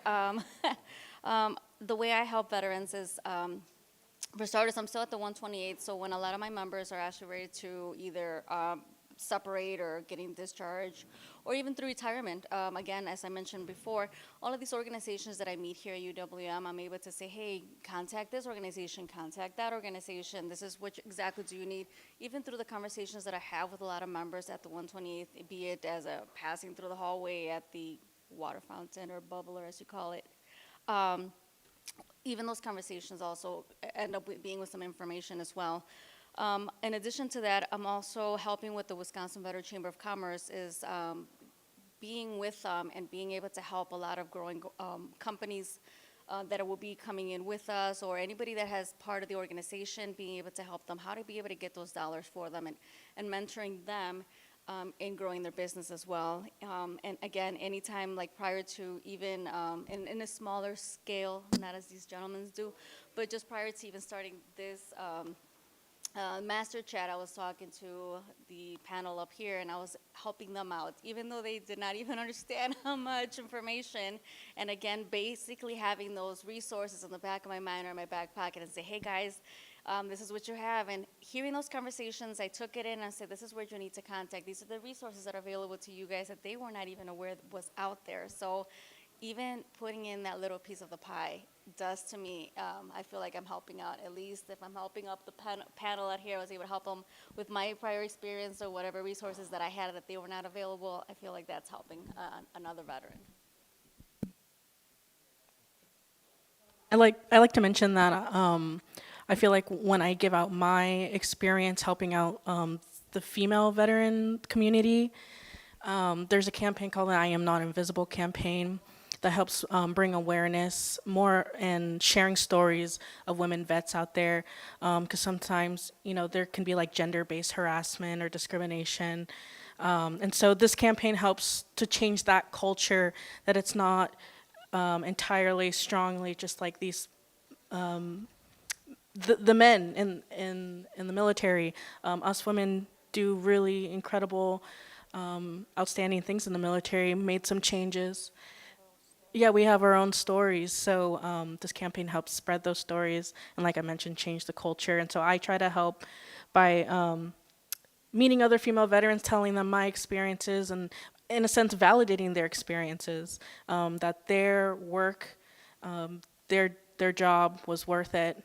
the way I help veterans is, for starters, I'm still at the 128th. So when a lot of my members are actually ready to either separate or getting discharged, or even through retirement. Again, as I mentioned before, all of these organizations that I meet here at UWM, I'm able to say, hey, contact this organization, contact that organization. This is what exactly do you need. Even through the conversations that I have with a lot of members at the 128th, be it as a passing through the hallway at the water fountain or bubbler, as you call it. Even those conversations also end up being with some information as well. In addition to that, I'm also helping with the Wisconsin Veteran Chamber of Commerce is being with them and being able to help a lot of growing companies that will be coming in with us, or anybody that has part of the organization, being able to help them how to be able to get those dollars for them, and mentoring them in growing their business as well. And again, anytime, like prior to even in a smaller scale, not as these gentlemen do, but just prior to even starting this master chat, I was talking to the panel up here, and I was helping them out, even though they did not even understand how much information. And again, basically having those resources in the back of my mind or in my back pocket and say, hey guys, this is what you have. And hearing those conversations, I took it in and I said, this is where you need to contact. These are the resources that are available to you guys that they were not even aware was out there. So even putting in that little piece of the pie does to me, I feel like I'm helping out. At least if I'm helping up the panel out here, I was able to help them with my prior experience or whatever resources that I had that they were not available. I feel like that's helping another veteran. I like to mention that I feel like when I give out my experience helping out the female veteran community, there's a campaign called the I Am Not Invisible campaign that helps bring awareness more and sharing stories of women vets out there, because sometimes, you know, there can be like gender-based harassment or discrimination. And so this campaign helps to change that culture, that it's not entirely strongly just like these the men in the military. Us women do really incredible, outstanding things in the military, made some changes. Yeah, we have our own stories, so this campaign helps spread those stories, and like I mentioned, change the culture. And so I try to help by meeting other female veterans, telling them my experiences, and in a sense validating their experiences, that their work, their job was worth it.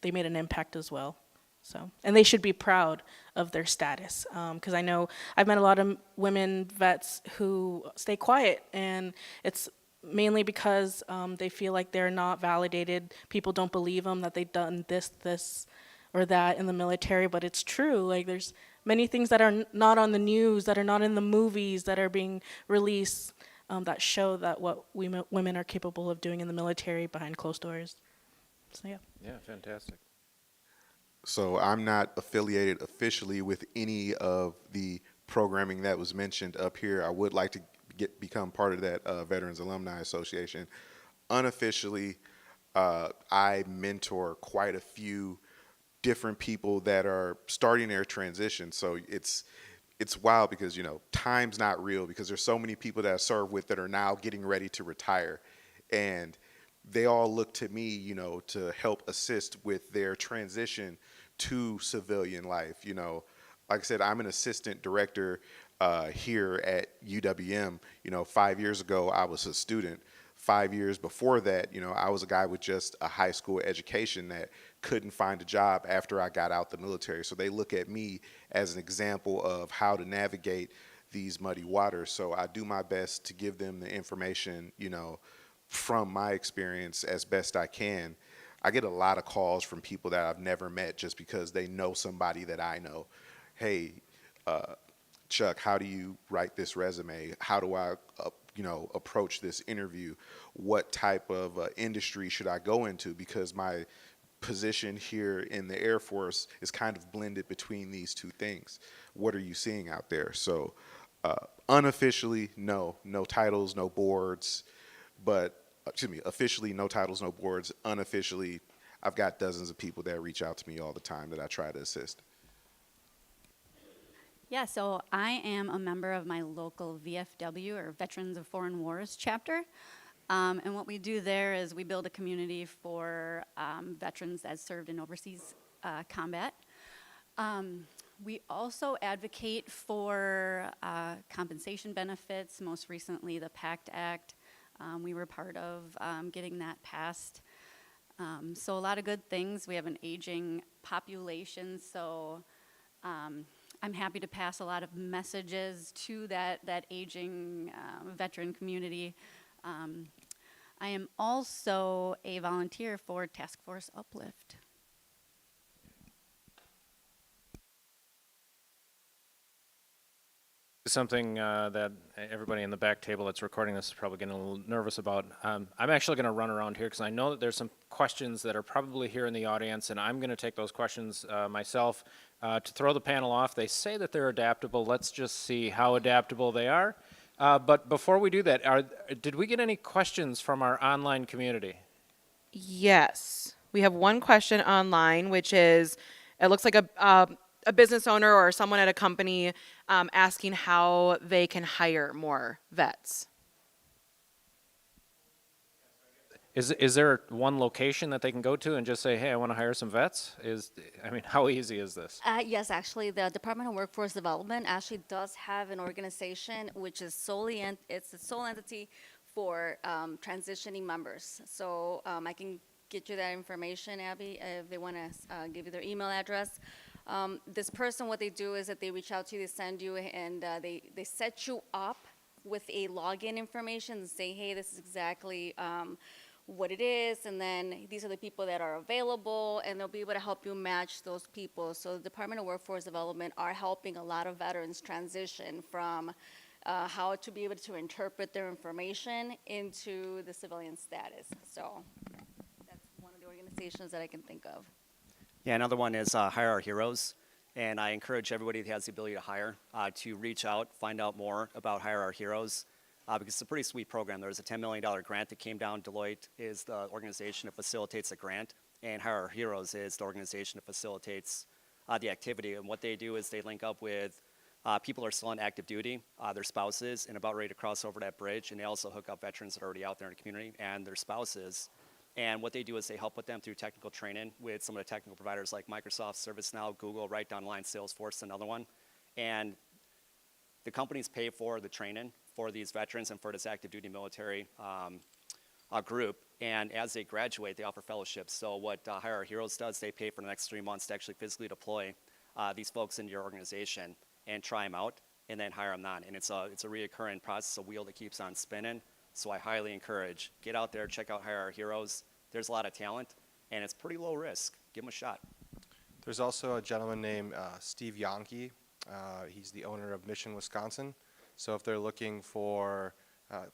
They made an impact as well. So, and they should be proud of their status, because I know I've met a lot of women vets who stay quiet, and it's mainly because they feel like they're not validated. People don't believe them that they've done this, or that in the military, but it's true. Like, there's many things that are not on the news, that are not in the movies, that are being released, that show that what women are capable of doing in the military behind closed doors. So yeah. Yeah, fantastic. So I'm not affiliated officially with any of the programming that was mentioned up here. I would like to become part of that Veterans Alumni Association. Unofficially, I mentor quite a few different people that are starting their transition. So it's wild because, you know, time's not real, because there's so many people that I serve with that are now getting ready to retire, and they all look to me, you know, to help assist with their transition to civilian life. You know, like I said, I'm an assistant director here at UWM. You know, 5 years ago, I was a student. 5 years before that, I was a guy with just a high school education that couldn't find a job after I got out the military. So they look at me as an example of how to navigate these muddy waters. So I do my best to give them the information, from my experience as best I can. I get a lot of calls from people that I've never met just because they know somebody that I know. Hey, Chuck, how do you write this resume? How do I, approach this interview? What type of industry should I go into? Because my position here in the Air Force is kind of blended between these two things. What are you seeing out there? So unofficially, no titles, no boards, but officially, no titles, no boards. Unofficially, I've got dozens of people that reach out to me all the time that I try to assist. Yeah, so I am a member of my local VFW, or Veterans of Foreign Wars chapter. And what we do there is we build a community for veterans that served in overseas combat. We also advocate for compensation benefits, most recently the PACT Act. We were part of getting that passed. So a lot of good things. We have an aging population, so I'm happy to pass a lot of messages to that aging veteran community. I am also a volunteer for Task Force Uplift. Something that everybody in the back table that's recording this is probably getting a little nervous about. I'm actually going to run around here because I know that there's some questions that are probably here in the audience, and I'm going to take those questions myself to throw the panel off. They say that they're adaptable. Let's just see how adaptable they are. But before we do that, did we get any questions from our online community? Yes. We have one question online, which is, it looks like a business owner or someone at a company asking how they can hire more vets. Is there one location that they can go to and just say, hey, I want to hire some vets? How easy is this? Yes, actually, the Department of Workforce Development actually does have an organization which is it's a sole entity for transitioning members. So I can get you that information, Abby, if they want to give you their email address. This person, what they do is that they reach out to you, they send you, and they set you up with a login information and say, hey, this is exactly what it is, and then these are the people that are available, and they'll be able to help you match those people. So the Department of Workforce Development are helping a lot of veterans transition from how to be able to interpret their information into the civilian status. So that's one of the organizations that I can think of. Yeah, another one is Hire Our Heroes. And I encourage everybody that has the ability to hire to reach out, find out more about Hire Our Heroes, because it's a pretty sweet program. There was a $10 million grant that came down. Deloitte is the organization that facilitates the grant, and Hire Our Heroes is the organization that facilitates the activity. And what they do is they link up with people who are still on active duty, their spouses, and about ready to cross over that bridge. And they also hook up veterans that are already out there in the community and their spouses. And what they do is they help with them through technical training with some of the technical providers like Microsoft, ServiceNow, Google, right down the line, Salesforce, another one. And the companies pay for the training for these veterans and for this active duty military group. And as they graduate, they offer fellowships. So what Hire Our Heroes does, they pay for the next 3 months to actually physically deploy these folks into your organization and try them out and then hire them on. And it's a reoccurring process, a wheel that keeps on spinning. So I highly encourage, get out there, check out Hire Our Heroes. There's a lot of talent, and it's pretty low risk. Give them a shot. There's also a gentleman named Steve Yonke. He's the owner of Mission, Wisconsin. So if they're looking for,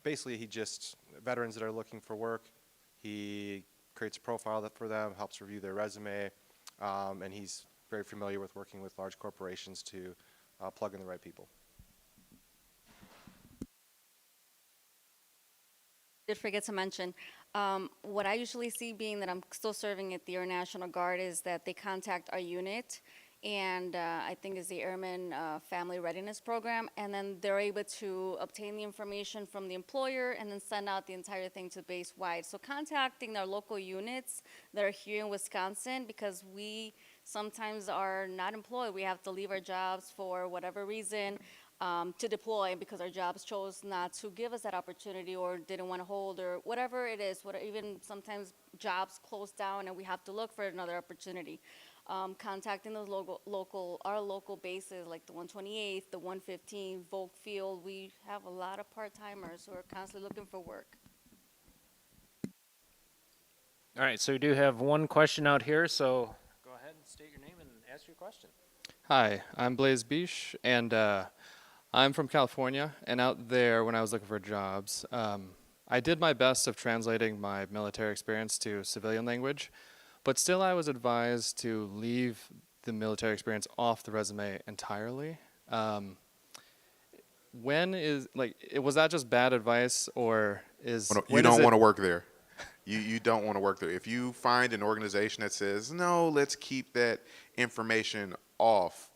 basically veterans that are looking for work, he creates a profile for them, helps review their resume, and he's very familiar with working with large corporations to plug in the right people. Did forget to mention, what I usually see, being that I'm still serving at the Air National Guard, is that they contact our unit, and I think it's the Airman Family Readiness Program, and then they're able to obtain the information from the employer and then send out the entire thing to base-wide. So contacting our local units that are here in Wisconsin, because we sometimes are not employed. We have to leave our jobs for whatever reason. to deploy because our jobs chose not to give us that opportunity or didn't want to hold or whatever it is, even sometimes jobs close down and we have to look for another opportunity. Contacting those our local bases like the 128th, the 115, Volk Field, we have a lot of part-timers who are constantly looking for work. All right, so we do have one question out here, so go ahead and state your name and ask your question. Hi, I'm Blaze Bish, and I'm from California. And out there, when I was looking for jobs, I did my best of translating my military experience to civilian language, but still I was advised to leave the military experience off the resume entirely. Was that just bad advice, or is You don't want to work there. You don't want to work there. If you find an organization that says, no, let's keep that information off,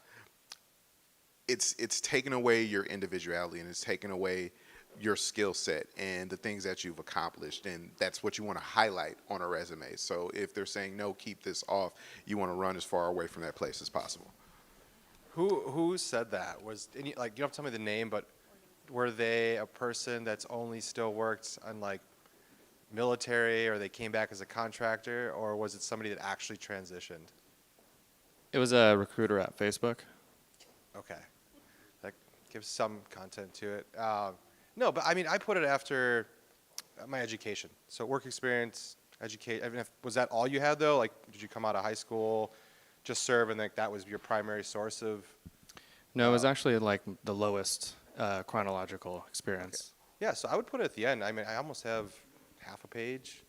it's taken away your individuality and it's taken away your skill set and the things that you've accomplished, and that's what you want to highlight on a resume. So if they're saying, no, keep this off, you want to run as far away from that place as possible. Who said that? You don't have to tell me the name, but were they a person that's only still worked on like military, or they came back as a contractor, or was it somebody that actually transitioned? It was a recruiter at Facebook. Okay, that gives some content to it. No, but I mean, I put it after my education. So work experience, educate. I mean, was that all you had though? Like, did you come out of high school, just serve, and like that was your primary source of? No, it was actually like the lowest chronological experience. Okay. Yeah, so I would put it at the end. I mean, I almost have half a page,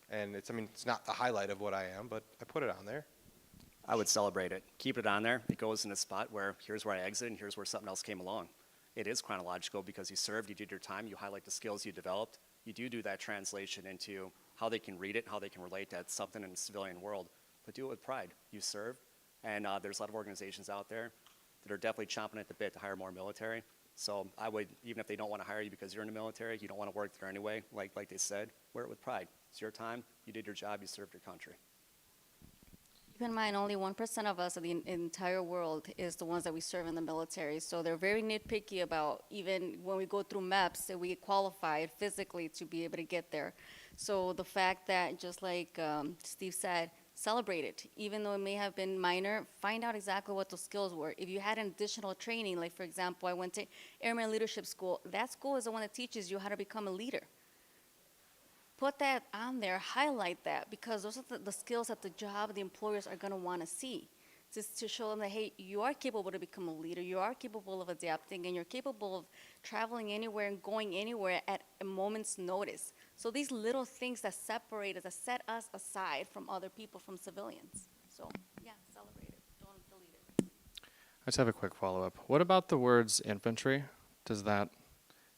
and it's not the highlight of what I am, but I put it on there. I would celebrate it. Keep it on there. It goes in a spot where here's where I exited and here's where something else came along. It is chronological because you served, you did your time, you highlight the skills you developed. You do that translation into how they can read it, how they can relate to something in the civilian world. But do it with pride. You served, and there's a lot of organizations out there that are definitely chomping at the bit to hire more military. So I would, even if they don't want to hire you because you're in the military, you don't want to work there anyway, like they said, wear it with pride. It's your time, you did your job, you served your country. Keep in mind, only 1% of us in the entire world is the ones that we serve in the military. So they're very nitpicky about even when we go through MEPS that we get qualified physically to be able to get there. So the fact that, just like Steve said, celebrate it. Even though it may have been minor, find out exactly what those skills were. If you had an additional training, like for example, I went to Airman Leadership School. That school is the one that teaches you how to become a leader. Put that on there, highlight that, because those are the skills that the employers are going to want to see, just to show them that, hey, you are capable to become a leader, you are capable of adapting, and you're capable of traveling anywhere and going anywhere at a moment's notice. So these little things that separate us, that set us aside from other people, from civilians. So, yeah, celebrate it. Don't delete it. I just have a quick follow-up. What about the words infantry? Is that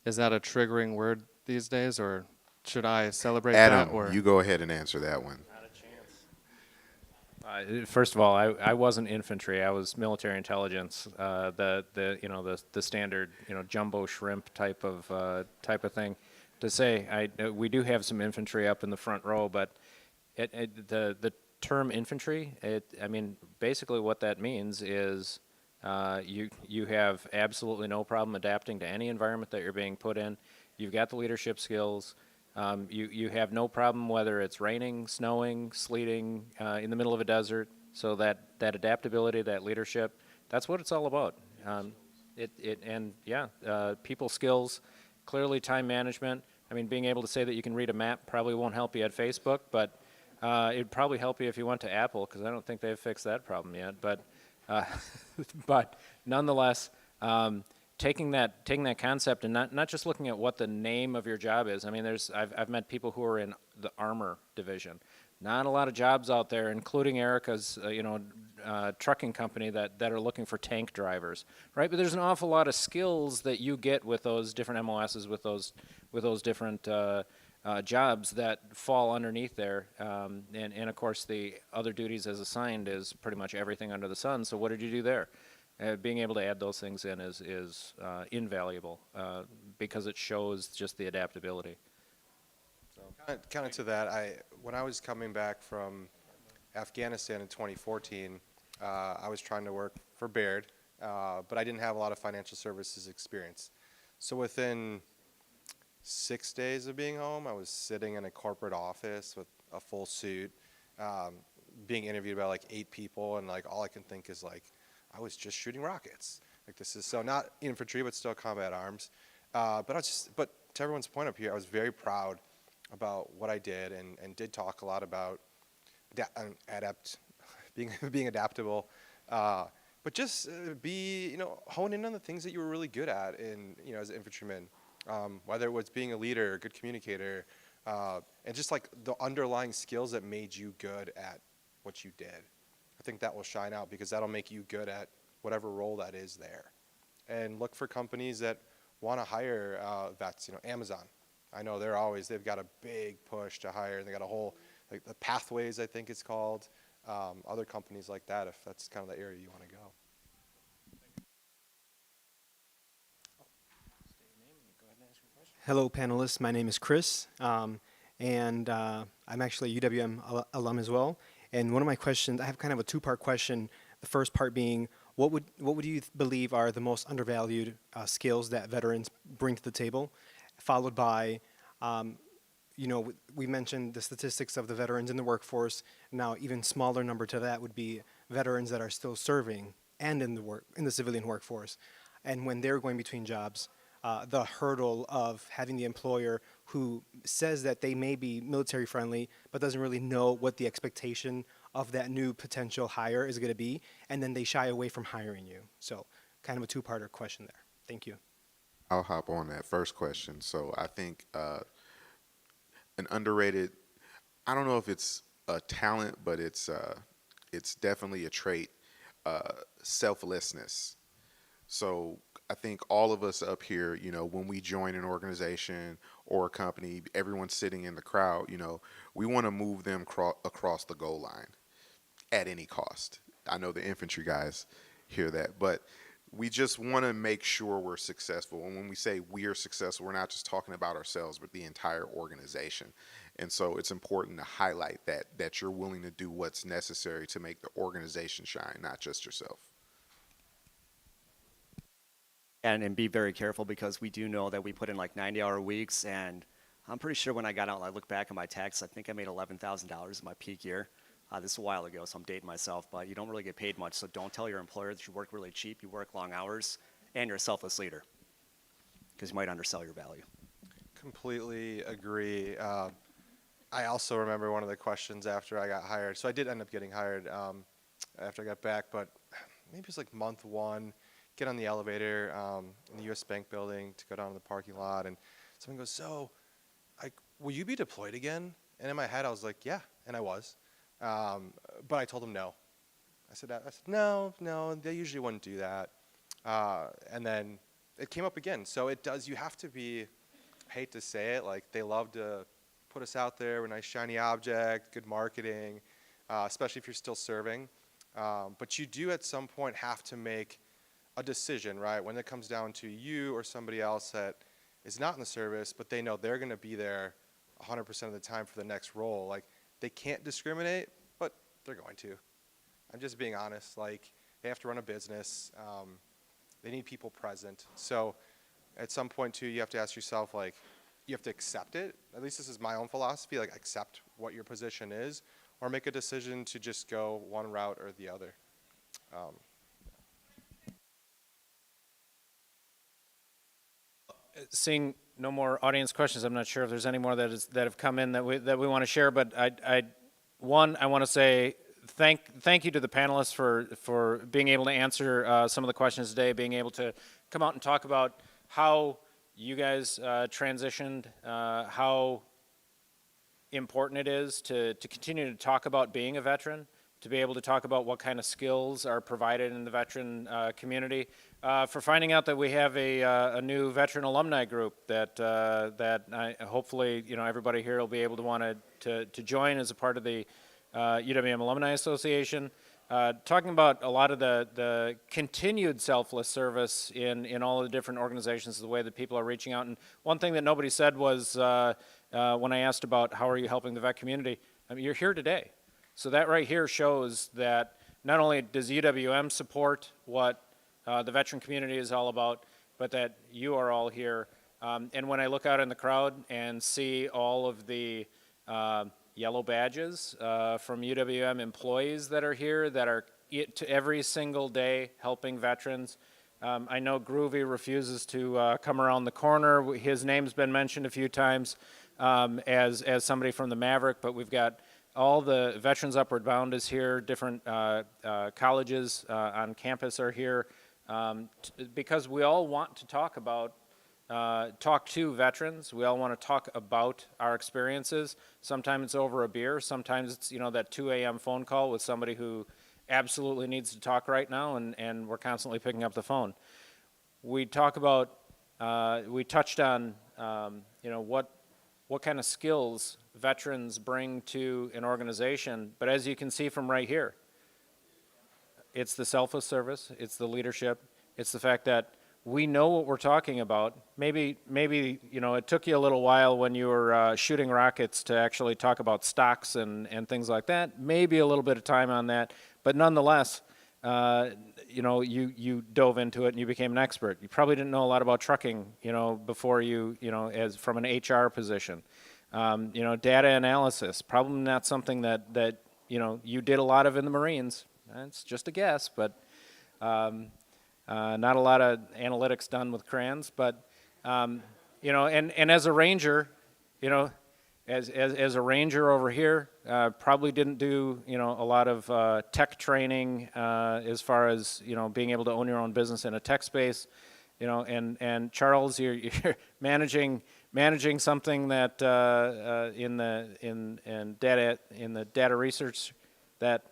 a triggering word these days, or should I celebrate Adam, that? Or you go ahead and answer that one. Not a chance. First of all, I wasn't infantry. I was military intelligence. The standard jumbo shrimp type of thing. To say we do have some infantry up in the front row, but the term infantry, basically what that means is you have absolutely no problem adapting to any environment that you're being put in. You've got the leadership skills. You have no problem whether it's raining, snowing, sleeting, in the middle of a desert. So that adaptability, that leadership, that's what it's all about. People skills, clearly time management. Being able to say that you can read a map probably won't help you at Facebook, but it'd probably help you if you went to Apple, because I don't think they've fixed that problem yet. But but nonetheless, taking that concept and not just looking at what the name of your job is. I've met people who are in the armor division. Not a lot of jobs out there, including Erica's trucking company that are looking for tank drivers, right? But there's an awful lot of skills that you get with those different MOSs, with those different jobs that fall underneath there. And of course, the other duties as assigned is pretty much everything under the sun. So what did you do there? Being able to add those things in is invaluable because it shows just the adaptability. Kind of to that, when I was coming back from Afghanistan in 2014, I was trying to work for Baird but I didn't have a lot of financial services experience. So within 6 days of being home, I was sitting in a corporate office with a full suit, being interviewed by like 8 people, and like all I can think is like, I was just shooting rockets. Like this is so not infantry, but still combat arms. But to everyone's point up here, I was very proud about what I did, and did talk a lot about being adaptable. But just hone in on the things that you were really good at as an infantryman, whether it was being a leader, a good communicator, and just like the underlying skills that made you good at what you did. I think that will shine out because that'll make you good at whatever role that is there. And look for companies that want to hire vets. Amazon. I know they've got a big push to hire, and they got a whole, like the Pathways, I think it's called. Other companies like that, if that's kind of the area you want to go. Hello, panelists. My name is Chris, and I'm actually a UWM alum as well. And one of my questions, I have kind of a two-part question. The first part being, what would you believe are the most undervalued skills that veterans bring to the table? Followed by, we mentioned the statistics of the veterans in the workforce. Now, even smaller number to that would be veterans that are still serving and in the civilian workforce. And when they're going between jobs, the hurdle of having the employer who says that they may be military friendly, but doesn't really know what the expectation of that new potential hire is going to be, and then they shy away from hiring you. So kind of a two-parter question there. Thank you. I'll hop on that first question. So I think an underrated, I don't know if it's a talent, but it's definitely a trait, selflessness. So I think all of us up here, when we join an organization or a company, everyone sitting in the crowd, we want to move them across the goal line at any cost. I know the infantry guys hear that, but we just want to make sure we're successful. And when we say we are successful, we're not just talking about ourselves, but the entire organization. And so it's important to highlight that you're willing to do what's necessary to make the organization shine, not just yourself. And be very careful because we do know that we put in like 90-hour weeks, and I'm pretty sure when I got out and I look back at my tax, I think I made $11,000 in my peak year. This is a while ago, so I'm dating myself, but you don't really get paid much, so don't tell your employer that you work really cheap, you work long hours, and you're a selfless leader, because you might undersell your value. Completely agree. I also remember one of the questions after I got hired. So I did end up getting hired after I got back, but maybe it was like month 1, get on the elevator in the U.S. Bank building to go down to the parking lot, and someone goes, so, will you be deployed again? And in my head, I was like, yeah, and I was. But I told them no. I said, no, they usually wouldn't do that. And then it came up again. So it does, you have to be, I hate to say it, like they love to put us out there, we're a nice shiny object, good marketing, especially if you're still serving. But you do at some point have to make a decision, right? When it comes down to you or somebody else that is not in the service, but they know they're going to be there 100% of the time for the next role. Like, they can't discriminate, but they're going to. I'm just being honest. Like, they have to run a business. They need people present. So at some point, too, you have to ask yourself, like, you have to accept it. At least this is my own philosophy, like, accept what your position is, or make a decision to just go one route or the other. Seeing no more audience questions, I'm not sure if there's any more that have come in that we want to share. But I want to say thank you to the panelists for being able to answer some of the questions today, being able to come out and talk about how you guys transitioned, how important it is to continue to talk about being a veteran, to be able to talk about what kind of skills are provided in the veteran community, for finding out that we have a new veteran alumni group that hopefully everybody here will be able to want to join as a part of the UWM Alumni Association. Talking about a lot of the continued selfless service in all of the different organizations, the way that people are reaching out. And one thing that nobody said was when I asked about how are you helping the vet community, I mean, you're here today. So that right here shows that not only does UWM support what the veteran community is all about, but that you are all here. And when I look out in the crowd and see all of the yellow badges from UWM employees that are here, that are every single day helping veterans. I know Groovy refuses to come around the corner. His name's been mentioned a few times as somebody from the Maverick, but we've got all the Veterans Upward Bound is here, different colleges on campus are here, because we all want to talk to veterans. We all want to talk about our experiences. Sometimes it's over a beer. Sometimes it's, that 2 a.m. phone call with somebody who absolutely needs to talk right now, and we're constantly picking up the phone. We talk about, we touched on, what kind of skills veterans bring to an organization, but as you can see from right here, it's the selfless service, it's the leadership, it's the fact that we know what we're talking about. Maybe it took you a little while when you were shooting rockets to actually talk about stocks and things like that. Maybe a little bit of time on that, but nonetheless, you dove into it and you became an expert. You probably didn't know a lot about trucking, before as from an HR position. Data analysis, probably not something that you did a lot of in the Marines. It's just a guess, but not a lot of analytics done with crayons. But and as a ranger, as a ranger over here, probably didn't do a lot of tech training as far as being able to own your own business in a tech space, and Charles, you're managing something that in the data research that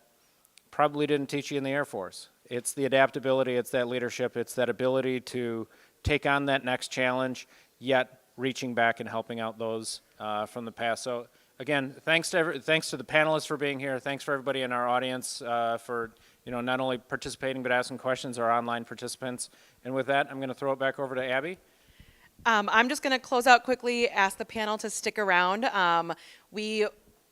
probably didn't teach you in the Air Force. It's the adaptability, it's that leadership, it's that ability to take on that next challenge, yet reaching back and helping out those from the past. So again, thanks to the panelists for being here. Thanks for everybody in our audience for not only participating but asking questions, our online participants. And with that, I'm going to throw it back over to Abby. I'm just going to close out quickly, ask the panel to stick around. We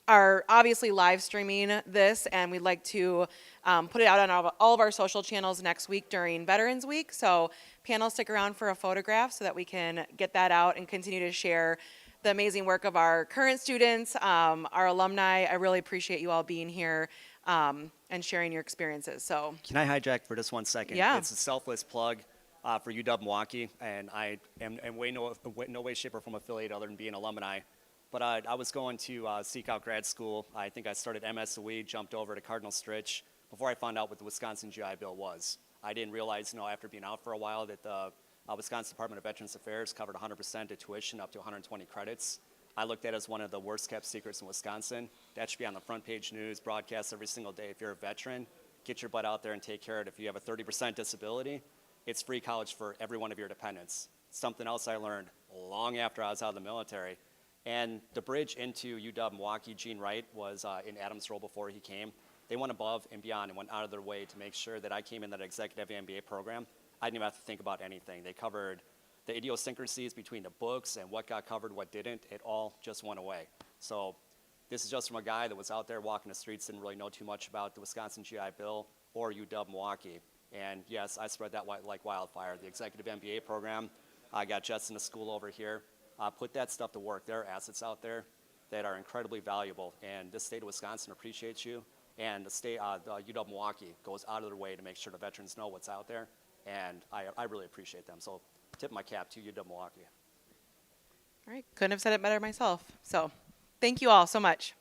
are obviously live streaming this, and we'd like to put it out on all of our social channels next week during Veterans Week. So panel, stick around for a photograph so that we can get that out and continue to share the amazing work of our current students, our alumni. I really appreciate you all being here and sharing your experiences. So Can I hijack for just 1 second? Yeah. It's a selfless plug for UW Milwaukee, and I am in no way, shape, or form affiliated other than being alumni. But I was going to seek out grad school. I think I started MSOE, jumped over to Cardinal Stritch before I found out what the Wisconsin GI Bill was. I didn't realize, after being out for a while, that the Wisconsin Department of Veterans Affairs covered 100% of tuition up to 120 credits. I looked at it as one of the worst kept secrets in Wisconsin. That should be on the front page news, broadcast every single day. If you're a veteran, get your butt out there and take care of it. If you have a 30% disability, it's free college for every one of your dependents. Something else I learned long after I was out of the military. And the bridge into UW Milwaukee, Gene Wright was in Adam's role before he came. They went above and beyond and went out of their way to make sure that I came in that executive MBA program. I didn't even have to think about anything. They covered the idiosyncrasies between the books and what got covered, what didn't. It all just went away. So this is just from a guy that was out there walking the streets, didn't really know too much about the Wisconsin GI Bill or UW Milwaukee. And yes, I spread that like wildfire. The executive MBA program, I got Jets in the school over here. Put that stuff to work. There are assets out there that are incredibly valuable, and the state of Wisconsin appreciates you, and the state, UW Milwaukee goes out of their way to make sure the veterans know what's out there, and I really appreciate them. So tip my cap to UW Milwaukee. all right, couldn't have said it better myself. So thank you all so much.